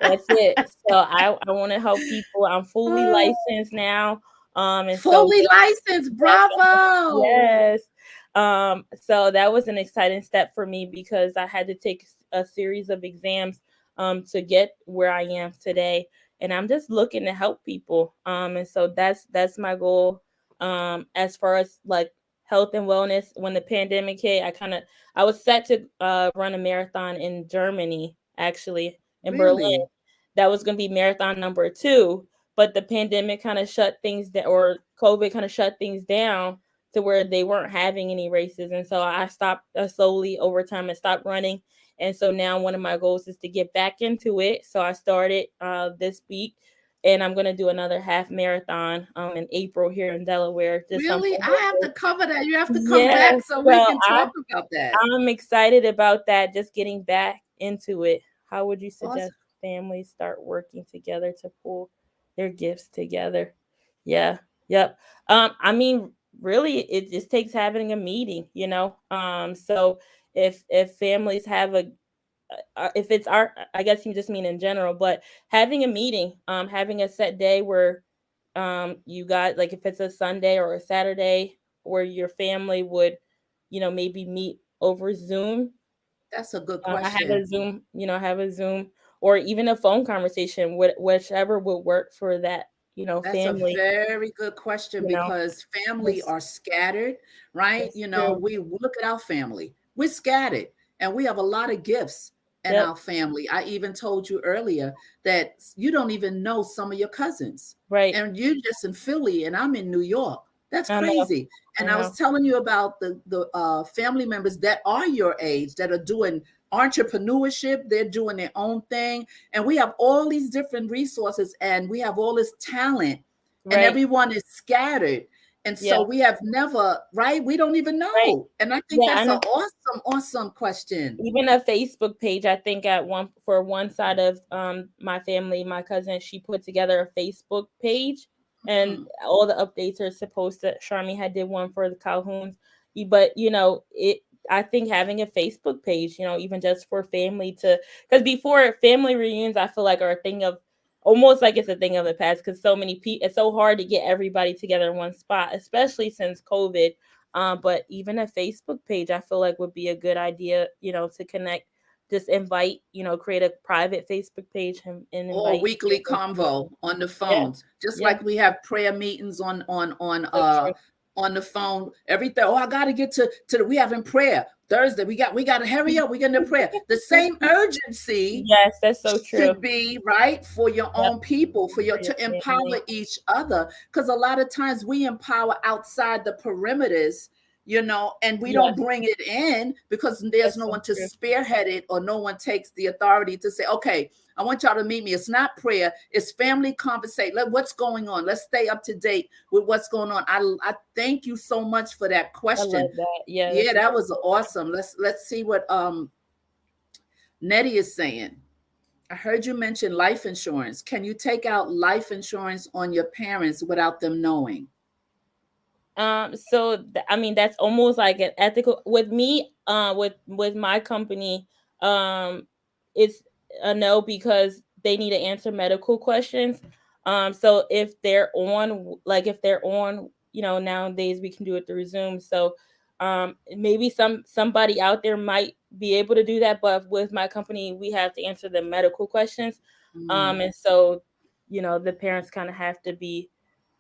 That's it. So I want to help people. I'm fully Oh, licensed now. And so fully licensed. yes, Bravo. yes. So that was an exciting step for me because I had to take a series of exams to get where I am today. And I'm just looking to help people. And so that's my goal. As far as like health and wellness, when the pandemic hit, I was set to run a marathon in Germany, actually in Berlin. Really? That was going to be marathon number 2, but the pandemic kind of shut things down, or COVID kind of shut things down to where they weren't having any races. And so I stopped slowly over time and stopped running. And so now one of my goals is to get back into it. So I started this week, and I'm going to do another half marathon in April here in Delaware. Just something Really? I have to different. cover that. You have to come Yes. back so we So can talk about that. I'm excited about that, just getting back into it. How would you Awesome. suggest families start working together to pull their gifts together? Yeah. Yep. I mean, really it just takes having a meeting, you know. So if families have a if it's our, I guess you just mean in general, but having a meeting, having a set day where you got, like, if it's a Sunday or a Saturday where your family would, maybe meet over Zoom. That's a good I have a question. Zoom, have a Zoom, or even a phone conversation, whichever would work for that, That's a family, very good question you know. because family That's are scattered, right? that's true. We look at our family. We're scattered and we have a lot of gifts in Yep. our family. I even told you earlier that you don't even know some of your cousins. Right. And you're just in Philly and I'm in New York. That's I know. crazy. I And I was know. telling you about the family members that are your age that are doing entrepreneurship. They're doing their own thing, and we have all these different resources and we have all this talent, and Right. everyone is scattered, and Yeah. so we have never, right, we don't even Right. know. And I think Yeah. that's I an know. awesome question. Even a Facebook page, I think at one side of my family, my cousin, she put together a Facebook page, and Hmm. all the updates are supposed to. Charmy had did one for the Calhouns, but it. I think having a Facebook page, even just for family to, because before, family reunions, I feel like are a thing of, almost like it's a thing of the past, because so many people, it's so hard to get everybody together in one spot, especially since COVID. But even a Facebook page, I feel like would be a good idea, to connect. Just invite, create a private Facebook page, and Or invite weekly family together. convo on the Yeah, phones, just yeah, like we have prayer meetings so true. on the phone. Everything. Oh, I got to get to we having prayer Thursday. We got to hurry up. We get into prayer. The same urgency Yes, that's so true. should be right for your Yep, own people, for your for your to empower family. each other, because a lot of times we empower outside the perimeters, and we don't Yes, bring it in because there's that's no so one to true. spearhead it, or no one takes the authority to say, okay, I want y'all to meet me. It's not prayer, it's family conversation. What's going on, let's stay up to date with what's going on. I thank you so much for that I question. love that. Yeah, Yeah, that's a that great was question. awesome. Let's see what Nettie is saying. I heard you mention life insurance. Can you take out life insurance on your parents without them knowing? So I mean, that's almost like an ethical with me. With my company, it's a no, because they need to answer medical questions. So if they're on, nowadays we can do it through Zoom. So, maybe somebody out there might be able to do that, but with my company, we have to answer the medical questions. Mm, And so, the parents kind of have to be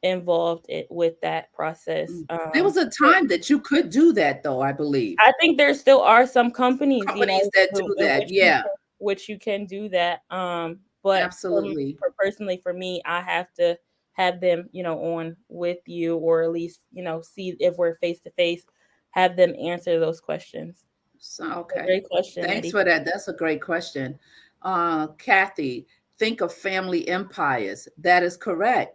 involved with that process. mm. There was a But time that you could do that, though, I believe. I think there still are some companies, Companies that do in that. Yeah, which you can do that. But absolutely. personally for me, I have to have them, on with you, or at least, see if we're face to face, have them answer those questions. So, A okay. great question, Thanks Eddie. for that. That's a great question. Kathy, think of family empires. That is correct.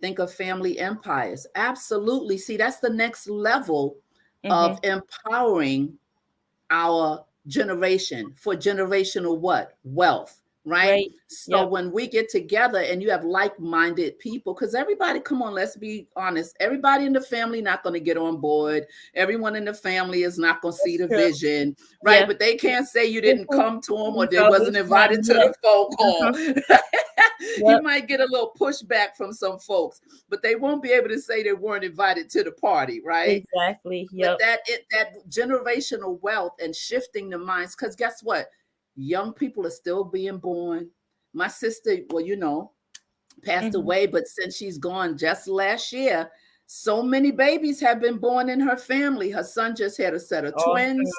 Think of family empires. Absolutely. See, that's the next level Mm-hmm. of empowering our generation for generational what? Wealth. right? Right. So Yep. when we get together and you have like-minded people, because everybody, come on, let's be honest, everybody in the family not going to get on board. Everyone in the family is not going to see That's the true. vision, right? Yeah. But they can't say you didn't come to them or You they wasn't always not invited to yet. the phone call. Uh-huh. You Yep. might get a little pushback from some folks, but they won't be able to say they weren't invited to the party, right? Exactly. But Yep. that generational wealth and shifting the minds, because guess what, young people are still being born. My sister, well, passed Hmm. away, but since she's gone just last year, so many babies have been born in her family. Her son just had a set of twins.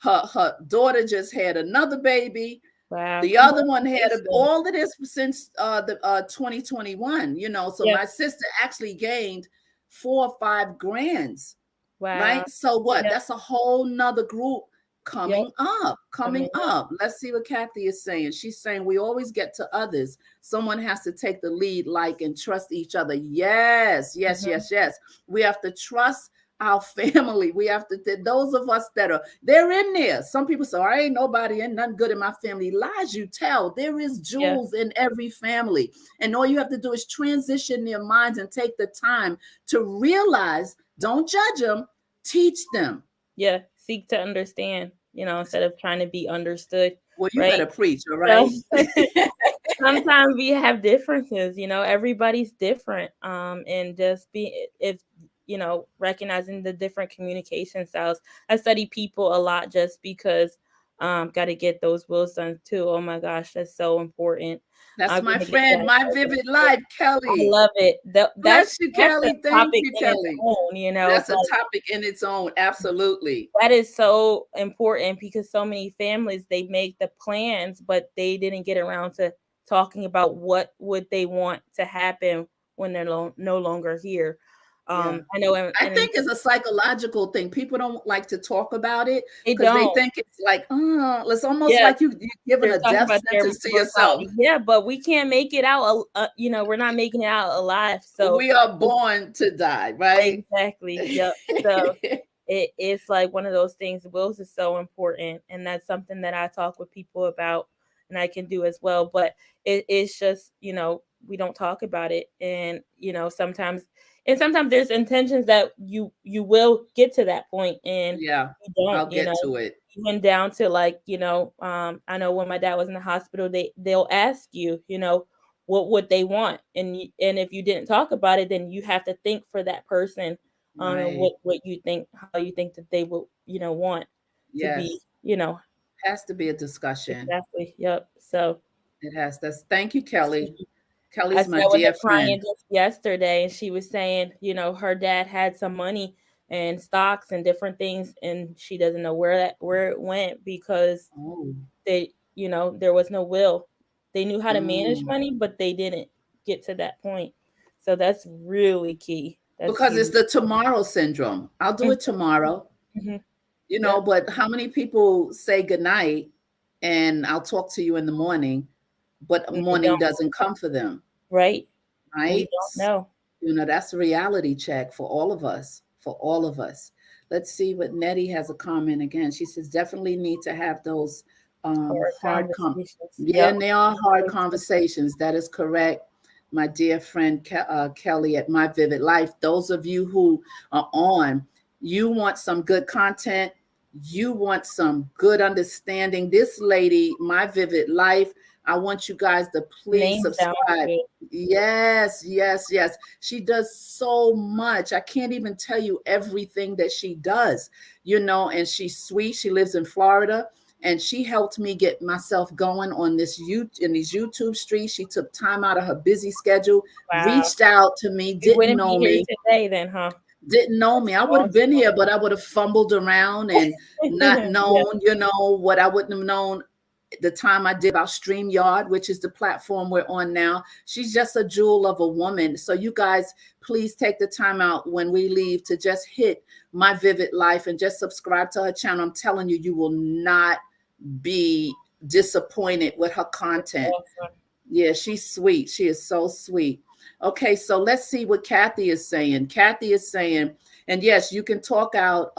Awesome. Her daughter just had another baby. Wow. The other one had Congratulations. all of this since the 2021. So Yep. my sister actually gained 4 or 5 grands, Wow. right? So what? Yep. That's a whole nother group Yep. coming up, Coming coming up. up. Let's see what Kathy is saying. She's saying we always get to others. Someone has to take the lead, like, and trust each other. Yes, yes, Hmm. yes, yes. We have to trust our family. We have to, those of us that are, they're in there. Some people say, I ain't nobody and nothing good in my family. Lies you tell. There is Yeah. jewels in every family. And all you have to do is transition their minds and take the time to realize, don't judge them, teach them. Yeah. Seek to understand, instead of trying to be understood. Well, you Right. better preach, all So right? sometimes we have differences, everybody's different. And just be if recognizing the different communication styles. I study people a lot just because got to get those wills done too. Oh my gosh, that's so important. That's I'm my gonna get friend, that my started. vivid life, I Kelly. love it. That's Bless you, that's a Kelly. Thank topic you, in its Kelly. own, That's but a topic in its own. Absolutely. that is so important because so many families, they make the plans, but they didn't get around to talking about what would they want to happen when they're no longer here. Yeah. I know, I and think it's a psychological thing. People don't like to talk about it they because they don't. think it's like, oh, it's almost Yeah, like you're giving they're a talking death about their sentence to yourself. mortality. Yeah, but we can't make it out. We're not making it out alive. So We are born to die, right? exactly. Yep. So it's like one of those things. Wills is so important, and that's something that I talk with people about, and I can do as well. But it's just we don't talk about it, and sometimes there's intentions that you will get to that point, and Yeah, you don't. I'll get to it. Even down to like I know when my dad was in the hospital, they'll ask you what would they want, and if you didn't talk about it, then you have to think for that person, and Right. what you think, how you think that they will want to be, Yes. Has to be a discussion. exactly. Yep. So It has. That's Thank you, Kelly. I Kelly's my sat with dear a friend. client just yesterday, and she was saying, her dad had some money and stocks and different things, and she doesn't know where it went because Oh. there was no will. They knew how to manage Mm. money, but they didn't get to that point. So that's really key. That's Because it's huge. the tomorrow syndrome. I'll do Mhm, it tomorrow, mhm. Yep. but how many people say goodnight and I'll talk to you in the morning, but And they morning don't, doesn't come for them, right? We right? don't know. That's a reality check for all of us, for all of us. Let's see what Nettie has a comment again. She says, definitely need to have those Hard conversations. yeah, Yep. and they are hard conversations. That is correct. My dear friend Kelly at My Vivid Life, those of you who are on, you want some good content, you want some good understanding. This lady, My Vivid Life, I want you guys to please Name sounds subscribe. good. Yes, yes, yes. She does so much. I can't even tell you everything that she does, and she's sweet. She lives in Florida, and she helped me get myself going on in these YouTube streets. She took time out of her busy schedule, Wow. reached out to me, We didn't wouldn't be know here me, today then, huh? didn't know That's me. I would have been awesome. here, but I would have fumbled around and not Yeah. known, what I wouldn't have known the time I did about StreamYard, which is the platform we're on now. She's just a jewel of a woman. So you guys, please take the time out when we leave to just hit My Vivid Life and just subscribe to her channel. I'm telling you, you will not be disappointed with her That's content. awesome. Yeah, she's sweet. She is so sweet. Okay, so let's see what Kathy is saying. Kathy is saying, and yes, you can talk out,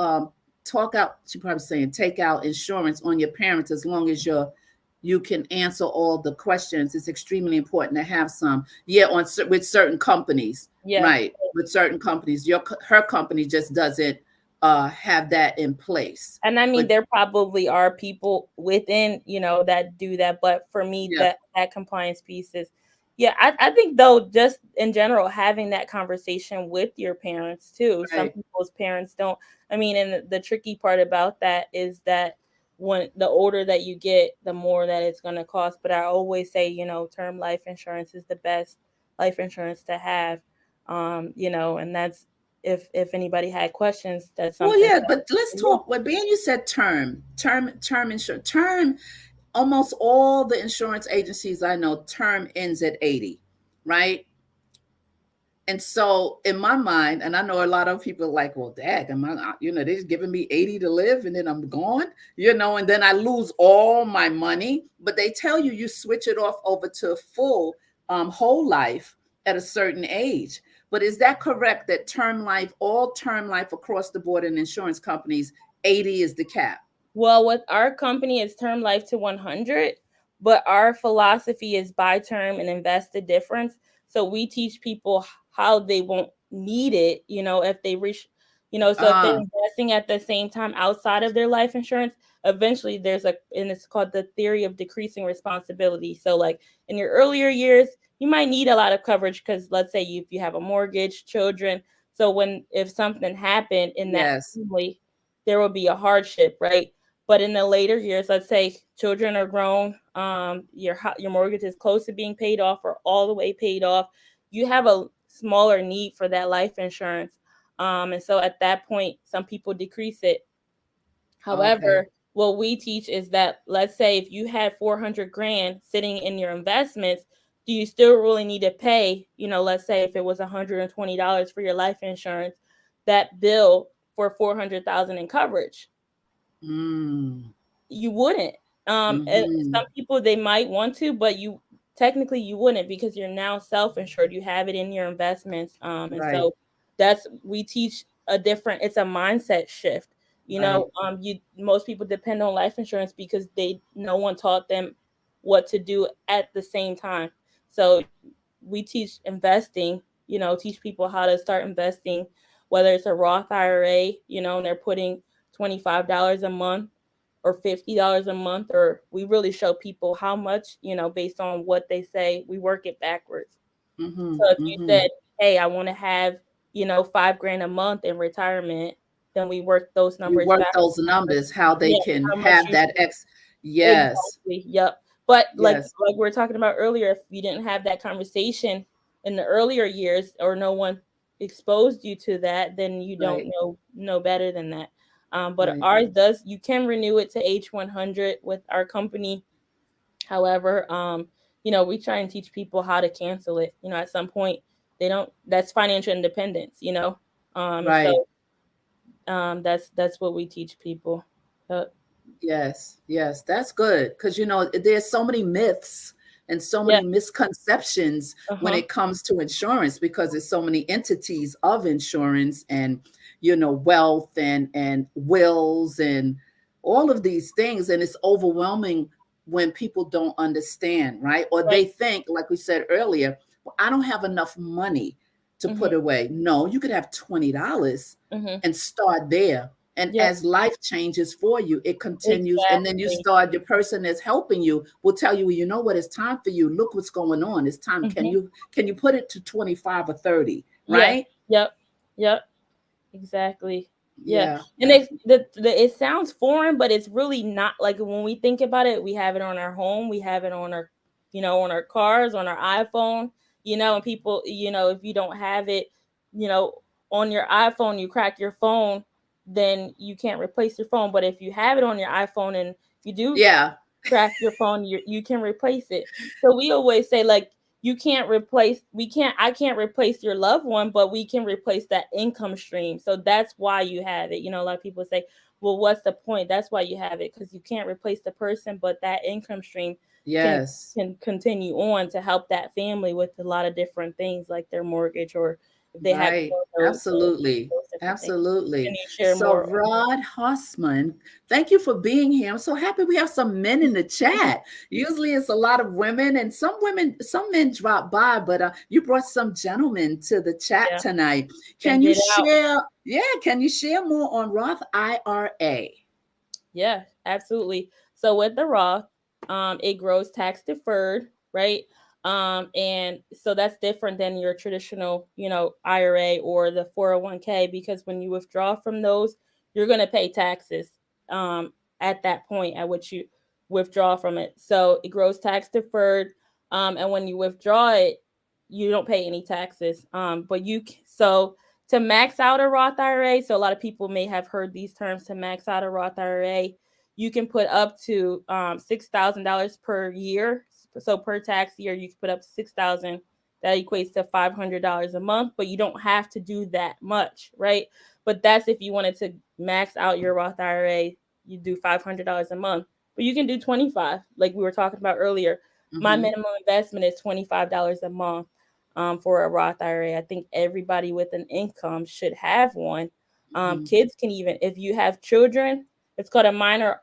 she probably saying take out insurance on your parents as long as you're you can answer all the questions. It's extremely important to have some. Yeah, with certain companies, Yeah. right? With certain companies, her company just doesn't have that in place. And I mean, But there probably are people within, that do that. But for me, yeah, that compliance piece is, yeah, I think though, just in general, having that conversation with your parents too. Some right. people's parents don't. I mean, and the tricky part about that is that when the older that you get, the more that it's going to cost. But I always say, term life insurance is the best life insurance to have. And that's if anybody had questions, that's Well, something. yeah, but let's Yeah. talk. Well, being you said term insurance, term. Almost all the insurance agencies I know, term ends at 80, right? And so in my mind, and I know a lot of people are like, well, dad, they're just giving me 80 to live and then I'm gone, and then I lose all my money. But they tell you switch it off over to full whole life at a certain age. But is that correct that all term life across the board in insurance companies, 80 is the cap? Well, with our company, it's term life to 100, but our philosophy is buy term and invest the difference. So we teach people how they won't need it, if they reach, so if they're Ah, investing at the same time outside of their life insurance, eventually and it's called the theory of decreasing responsibility. So, like in your earlier years, you might need a lot of coverage because let's say if you have a mortgage, children. So if something happened in that yes. family, there will be a hardship, right? But in the later years, let's say children are grown, your mortgage is close to being paid off or all the way paid off, you have a smaller need for that life insurance. And so at that point, some people decrease it. Okay. However, what we teach is that let's say if you had 400 grand sitting in your investments, do you still really need to pay, let's say if it was $120 for your life insurance, that bill for 400,000 in coverage? Mm. You wouldn't. And some Mhm. people they might want to, but you wouldn't because you're now self-insured. You have it in your investments. And Right, so we teach it's a mindset shift. right. You most people depend on life insurance because no one taught them what to do at the same time. So we teach investing, teach people how to start investing, whether it's a Roth IRA, and they're putting $25 a month or $50 a month, or we really show people how much, based on what they say, we work it backwards. So Mhm, if you mhm. said, hey, I want to have, 5 grand a month in retirement, then we work those You numbers work back. those numbers, how they Yeah, can how much have you that yes, exactly. Yep. But yes, like we were talking about earlier, if you didn't have that conversation in the earlier years or no one exposed you to that, then you don't right, know better than that. But right, ours does. You can renew it to age 100 with our company. However, we try and teach people how to cancel it. At some point they don't. That's financial independence. And right. so that's what we teach people. Uh, Yes, yes, that's good because there's so many myths and so yeah. many misconceptions Uh when huh. it comes to insurance because there's so many entities of insurance and wealth and wills and all of these things, and it's overwhelming when people don't understand, right? Or Right. they think, like we said earlier, well, I don't have enough money to Mhm. put away. No, you could have $20 Mhm. and start there, and Yep. as life changes for you, it continues. And then you Exactly. start, your person that's helping you will tell you, well, you know what, it's time for you. Look what's going on. It's time. Can Mhm. you put it to 25 or 30? Yeah. Right? Yep. Yep. Exactly. Yeah. Yeah. And it sounds foreign, but it's really not. Like when we think about it, we have it on our home, we have it on our cars, on our iPhone, and people, if you don't have it, you know, on your iPhone, you crack your phone, then you can't replace your phone. But if you have it on your iPhone and you do Yeah. crack your phone, you can replace it. So we always say like I can't replace your loved one, but we can replace that income stream. So that's why you have it. A lot of people say, well, what's the point? That's why you have it, because you can't replace the person, but that income stream can Yes. can continue on to help that family with a lot of different things like their mortgage or they have Right. those Absolutely. those different things. Can Absolutely. you share So, more? Rod Hossman, thank you for being here. I'm so happy we have some men in the chat. Usually it's a lot of women and some men drop by, but you brought some gentlemen to the chat Yeah, tonight. can Can you get out. share? Yeah, can you share more on Roth IRA? Yeah, absolutely. So with the Roth, it grows tax deferred, right? And so that's different than your traditional, IRA or the 401k, because when you withdraw from those, you're going to pay taxes at that point at which you withdraw from it. So it grows tax deferred, and when you withdraw it, you don't pay any taxes. But so to max out a Roth IRA, so a lot of people may have heard these terms, to max out a Roth IRA, you can put up to $6,000 per year. So per tax year, you can put up to 6,000. That equates to $500 a month, but you don't have to do that much, right? But that's if you wanted to max out your Roth IRA, you do $500 a month. But you can do 25, like we were talking about earlier. My Mm-hmm. minimum investment is $25 a month for a Roth IRA. I think everybody with an income should have one. Mm-hmm. Kids can even, if you have children, it's called a minor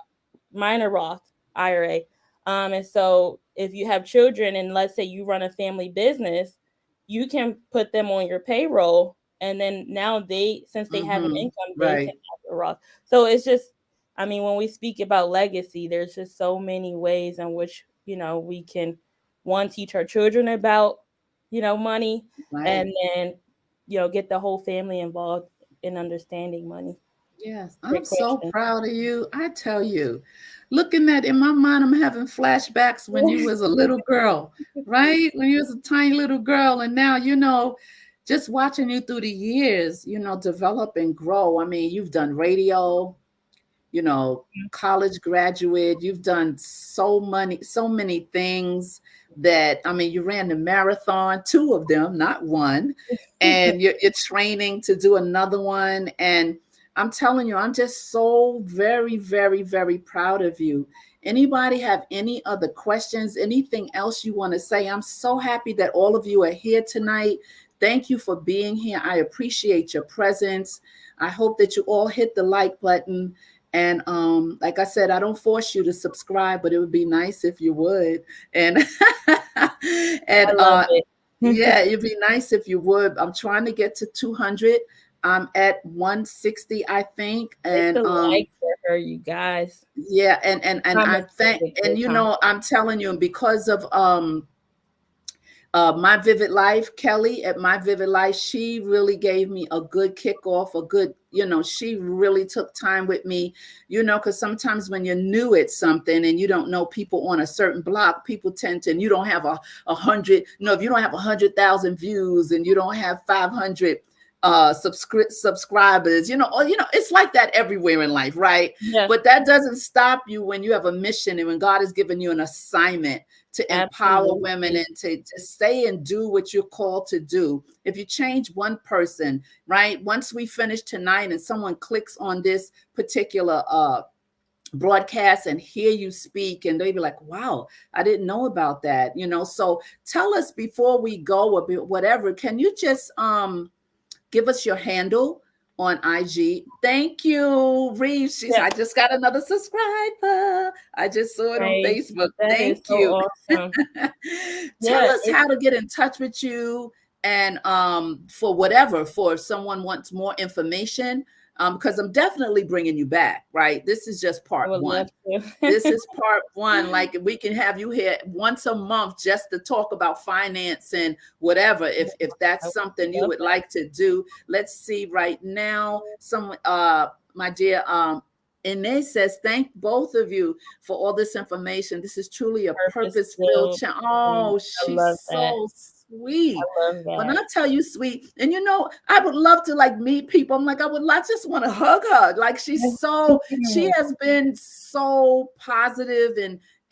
Roth IRA. And so if you have children and let's say you run a family business, you can put them on your payroll. And then now since they have an Mm-hmm. income, they can Right. have a Roth. So it's just, I mean, when we speak about legacy, there's just so many ways in which, we can, one, teach our children about, money, Right. and then, get the whole family involved in understanding money. Yes, I'm Great so question. proud of you. I tell you, looking at in my mind, I'm having flashbacks when you was a little girl, right? When you was a tiny little girl, and now just watching you through the years, develop and grow. I mean, you've done radio, college graduate. You've done so many things that, I mean, you ran the marathon, two of them, not one, and you're training to do another one. And I'm telling you, I'm just so very, very, very proud of you. Anybody have any other questions, anything else you want to say? I'm so happy that all of you are here tonight. Thank you for being here. I appreciate your presence. I hope that you all hit the like button. And like I said, I don't force you to subscribe, but it would be nice if you would. And and I love it. yeah, it'd be nice if you would. I'm trying to get to 200. I'm at 160, I think. Click And the like for her, you guys. yeah, and I Comments make think, a and good comment. I'm telling you, because of My Vivid Life, Kelly at My Vivid Life, she really gave me a good kickoff, a good, she really took time with me, because sometimes when you're new at something and you don't know people on a certain block, people tend to, and you don't have a hundred, if you don't have 100,000 views and you don't have 500 subscribers, it's like that everywhere in life, right? Yes, But that doesn't stop you when you have a mission and when God has given you an assignment to empower women absolutely. and to stay and do what you're called to do. If you change one person, right? Once we finish tonight and someone clicks on this particular broadcast and hear you speak, and they be like, wow, I didn't know about that. So tell us before we go, or whatever, can you just give us your handle on IG? Thank you, Reeves. Yeah, I just got another subscriber. I just saw it on nice. Facebook. That is Thank so you. awesome. Tell Yeah, us how to get in touch with you, and for someone wants more information, because I'm definitely bringing you back, right? This is just I part would love one. to. This is part one. Like, we can have you here once a month just to talk about finance and whatever. If I that's would something you love would like to do. Let's see right now. My dear Inez says, thank both of you for all this information. This is truly a purpose purpose-filled filled. channel. I Oh, love she's that. so sweet. I love When I that. tell you sweet, and I would love to like meet people. I'm like, I just want to hug her. Like, she has been so positive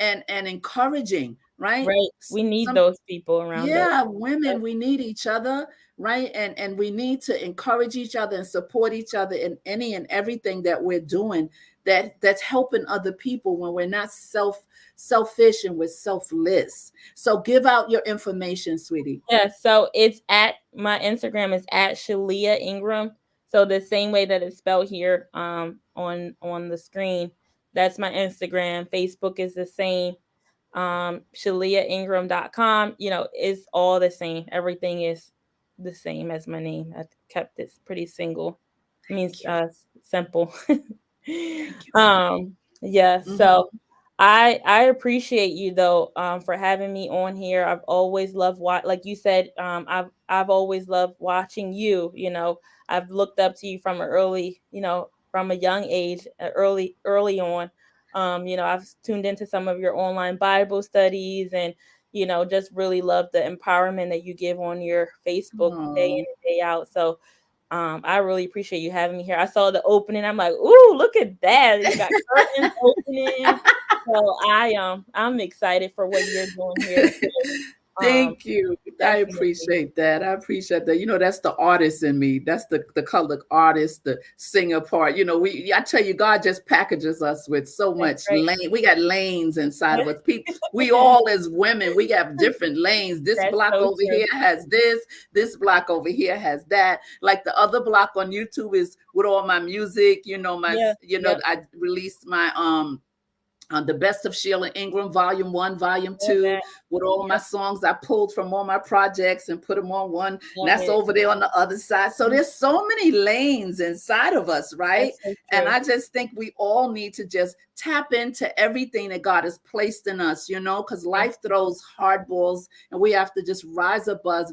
and encouraging, right? Right. We need Some those people around us. Yeah, women, we need each other, right? And we need to encourage each other and support each other in any and everything that we're doing. that's helping other people when we're not selfish and we're selfless. So give out your information, sweetie. Yeah, so it's at my Instagram is at Shaleah Ingram. So the same way that it's spelled here on the screen, that's my Instagram. Facebook is the same. ShaleahIngram.com, it's all the same. Everything is the same as my name. I kept this pretty single. It means Thank you. simple. Thank you. Yeah, Mhm. so I appreciate you though for having me on here. I've always loved like you said, I've always loved watching you, I've looked up to you from an early, from a young age, early on. I've tuned into some of your online Bible studies and just really love the empowerment that you give on your Facebook day in Oh, and day out. So I really appreciate you having me here. I saw the opening. I'm like, ooh, look at that. You got curtains opening. So I'm excited for what you're doing here too. Um thank you. I Definitely. appreciate that. I appreciate that. That's the artist in me. That's the color artist, the singer part. I tell you, God just packages us with so That's much right. lane. We got lanes inside of us. People, we all as women, we have different lanes. This That's block so over true. here has this block over here has that. Like the other block on YouTube is with all my music. Yeah. Yep. I released my the Best of Shaleah Ingram, Volume 1, Volume Love 2, that. with all my Yep. songs I pulled from all my projects and put them on one. And Love that's it. over there on the other side. So Mhm. there's so many lanes inside of us, right? That's so And true. I just think we all need to just tap into everything that God has placed in us, because life throws hardballs and we have to just rise above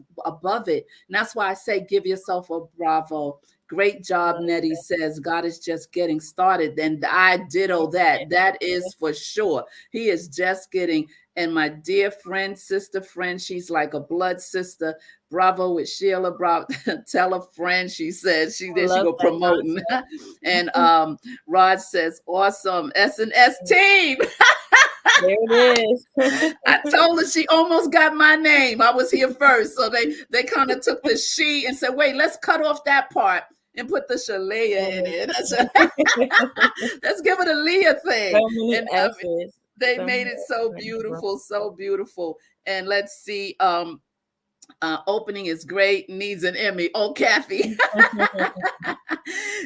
it. And that's why I say give yourself a bravo. Great job, Love Nettie that. says. God is just getting started. And I ditto that. That is for sure. He is just getting. And my dear friend, sister friend, she's like a blood sister. Bravo with Sheila. Bravo. Tell a friend, she says. I She love go that promoting. And concept. Rod says, awesome. S&S team. There it is. I told her she almost got my name. I was here first. So they kind of took the she and said, wait, let's cut off that part and put the Shaleah in it. Let's give it a Leah So thing. many And S's. they So made many it S's so in Ingram. beautiful, so beautiful. And let's see, opening is great, needs an Emmy. Oh, Kathy.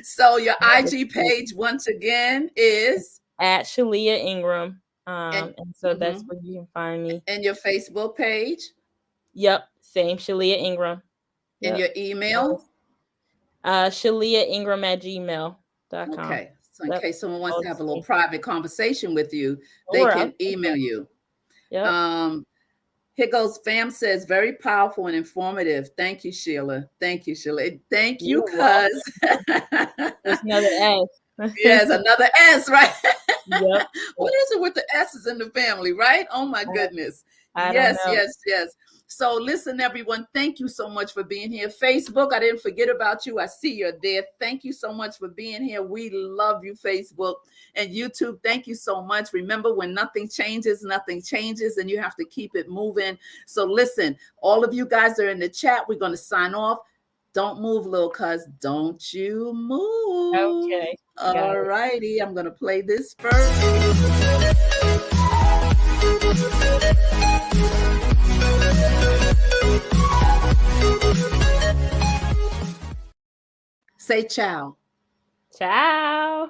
So your That is IG cute. page once again is, At Shaleah Ingram. and And so that's mhm, where you can find me. and your Facebook page Yep, same Shaleah Ingram. and Yep. your email. ShaleahIngram@gmail.com. Okay. So in Yep. case someone wants All to the have a little same. private conversation with you, they Sure, I'll can take email it. you. Yep. Um, Here goes Fam says, very powerful and informative. Thank you, Sheila. Thank you, Sheila. Thank you, You're cuz. welcome. There's another S. Yes, another S, right? Yep. What Yep. is it with the S's in the family, right? Oh my goodness. I don't Yes, know. yes, yes. So listen, everyone, thank you so much for being here. Facebook, I didn't forget about you. I see you're there. Thank you so much for being here. We love you, Facebook. And YouTube, thank you so much. Remember, when nothing changes, and you have to keep it moving. So listen, all of you guys are in the chat. We're going to sign off. Don't move, little cuz. Don't you move. Okay. Got All it. righty. I'm going to play this first. Say ciao. Ciao.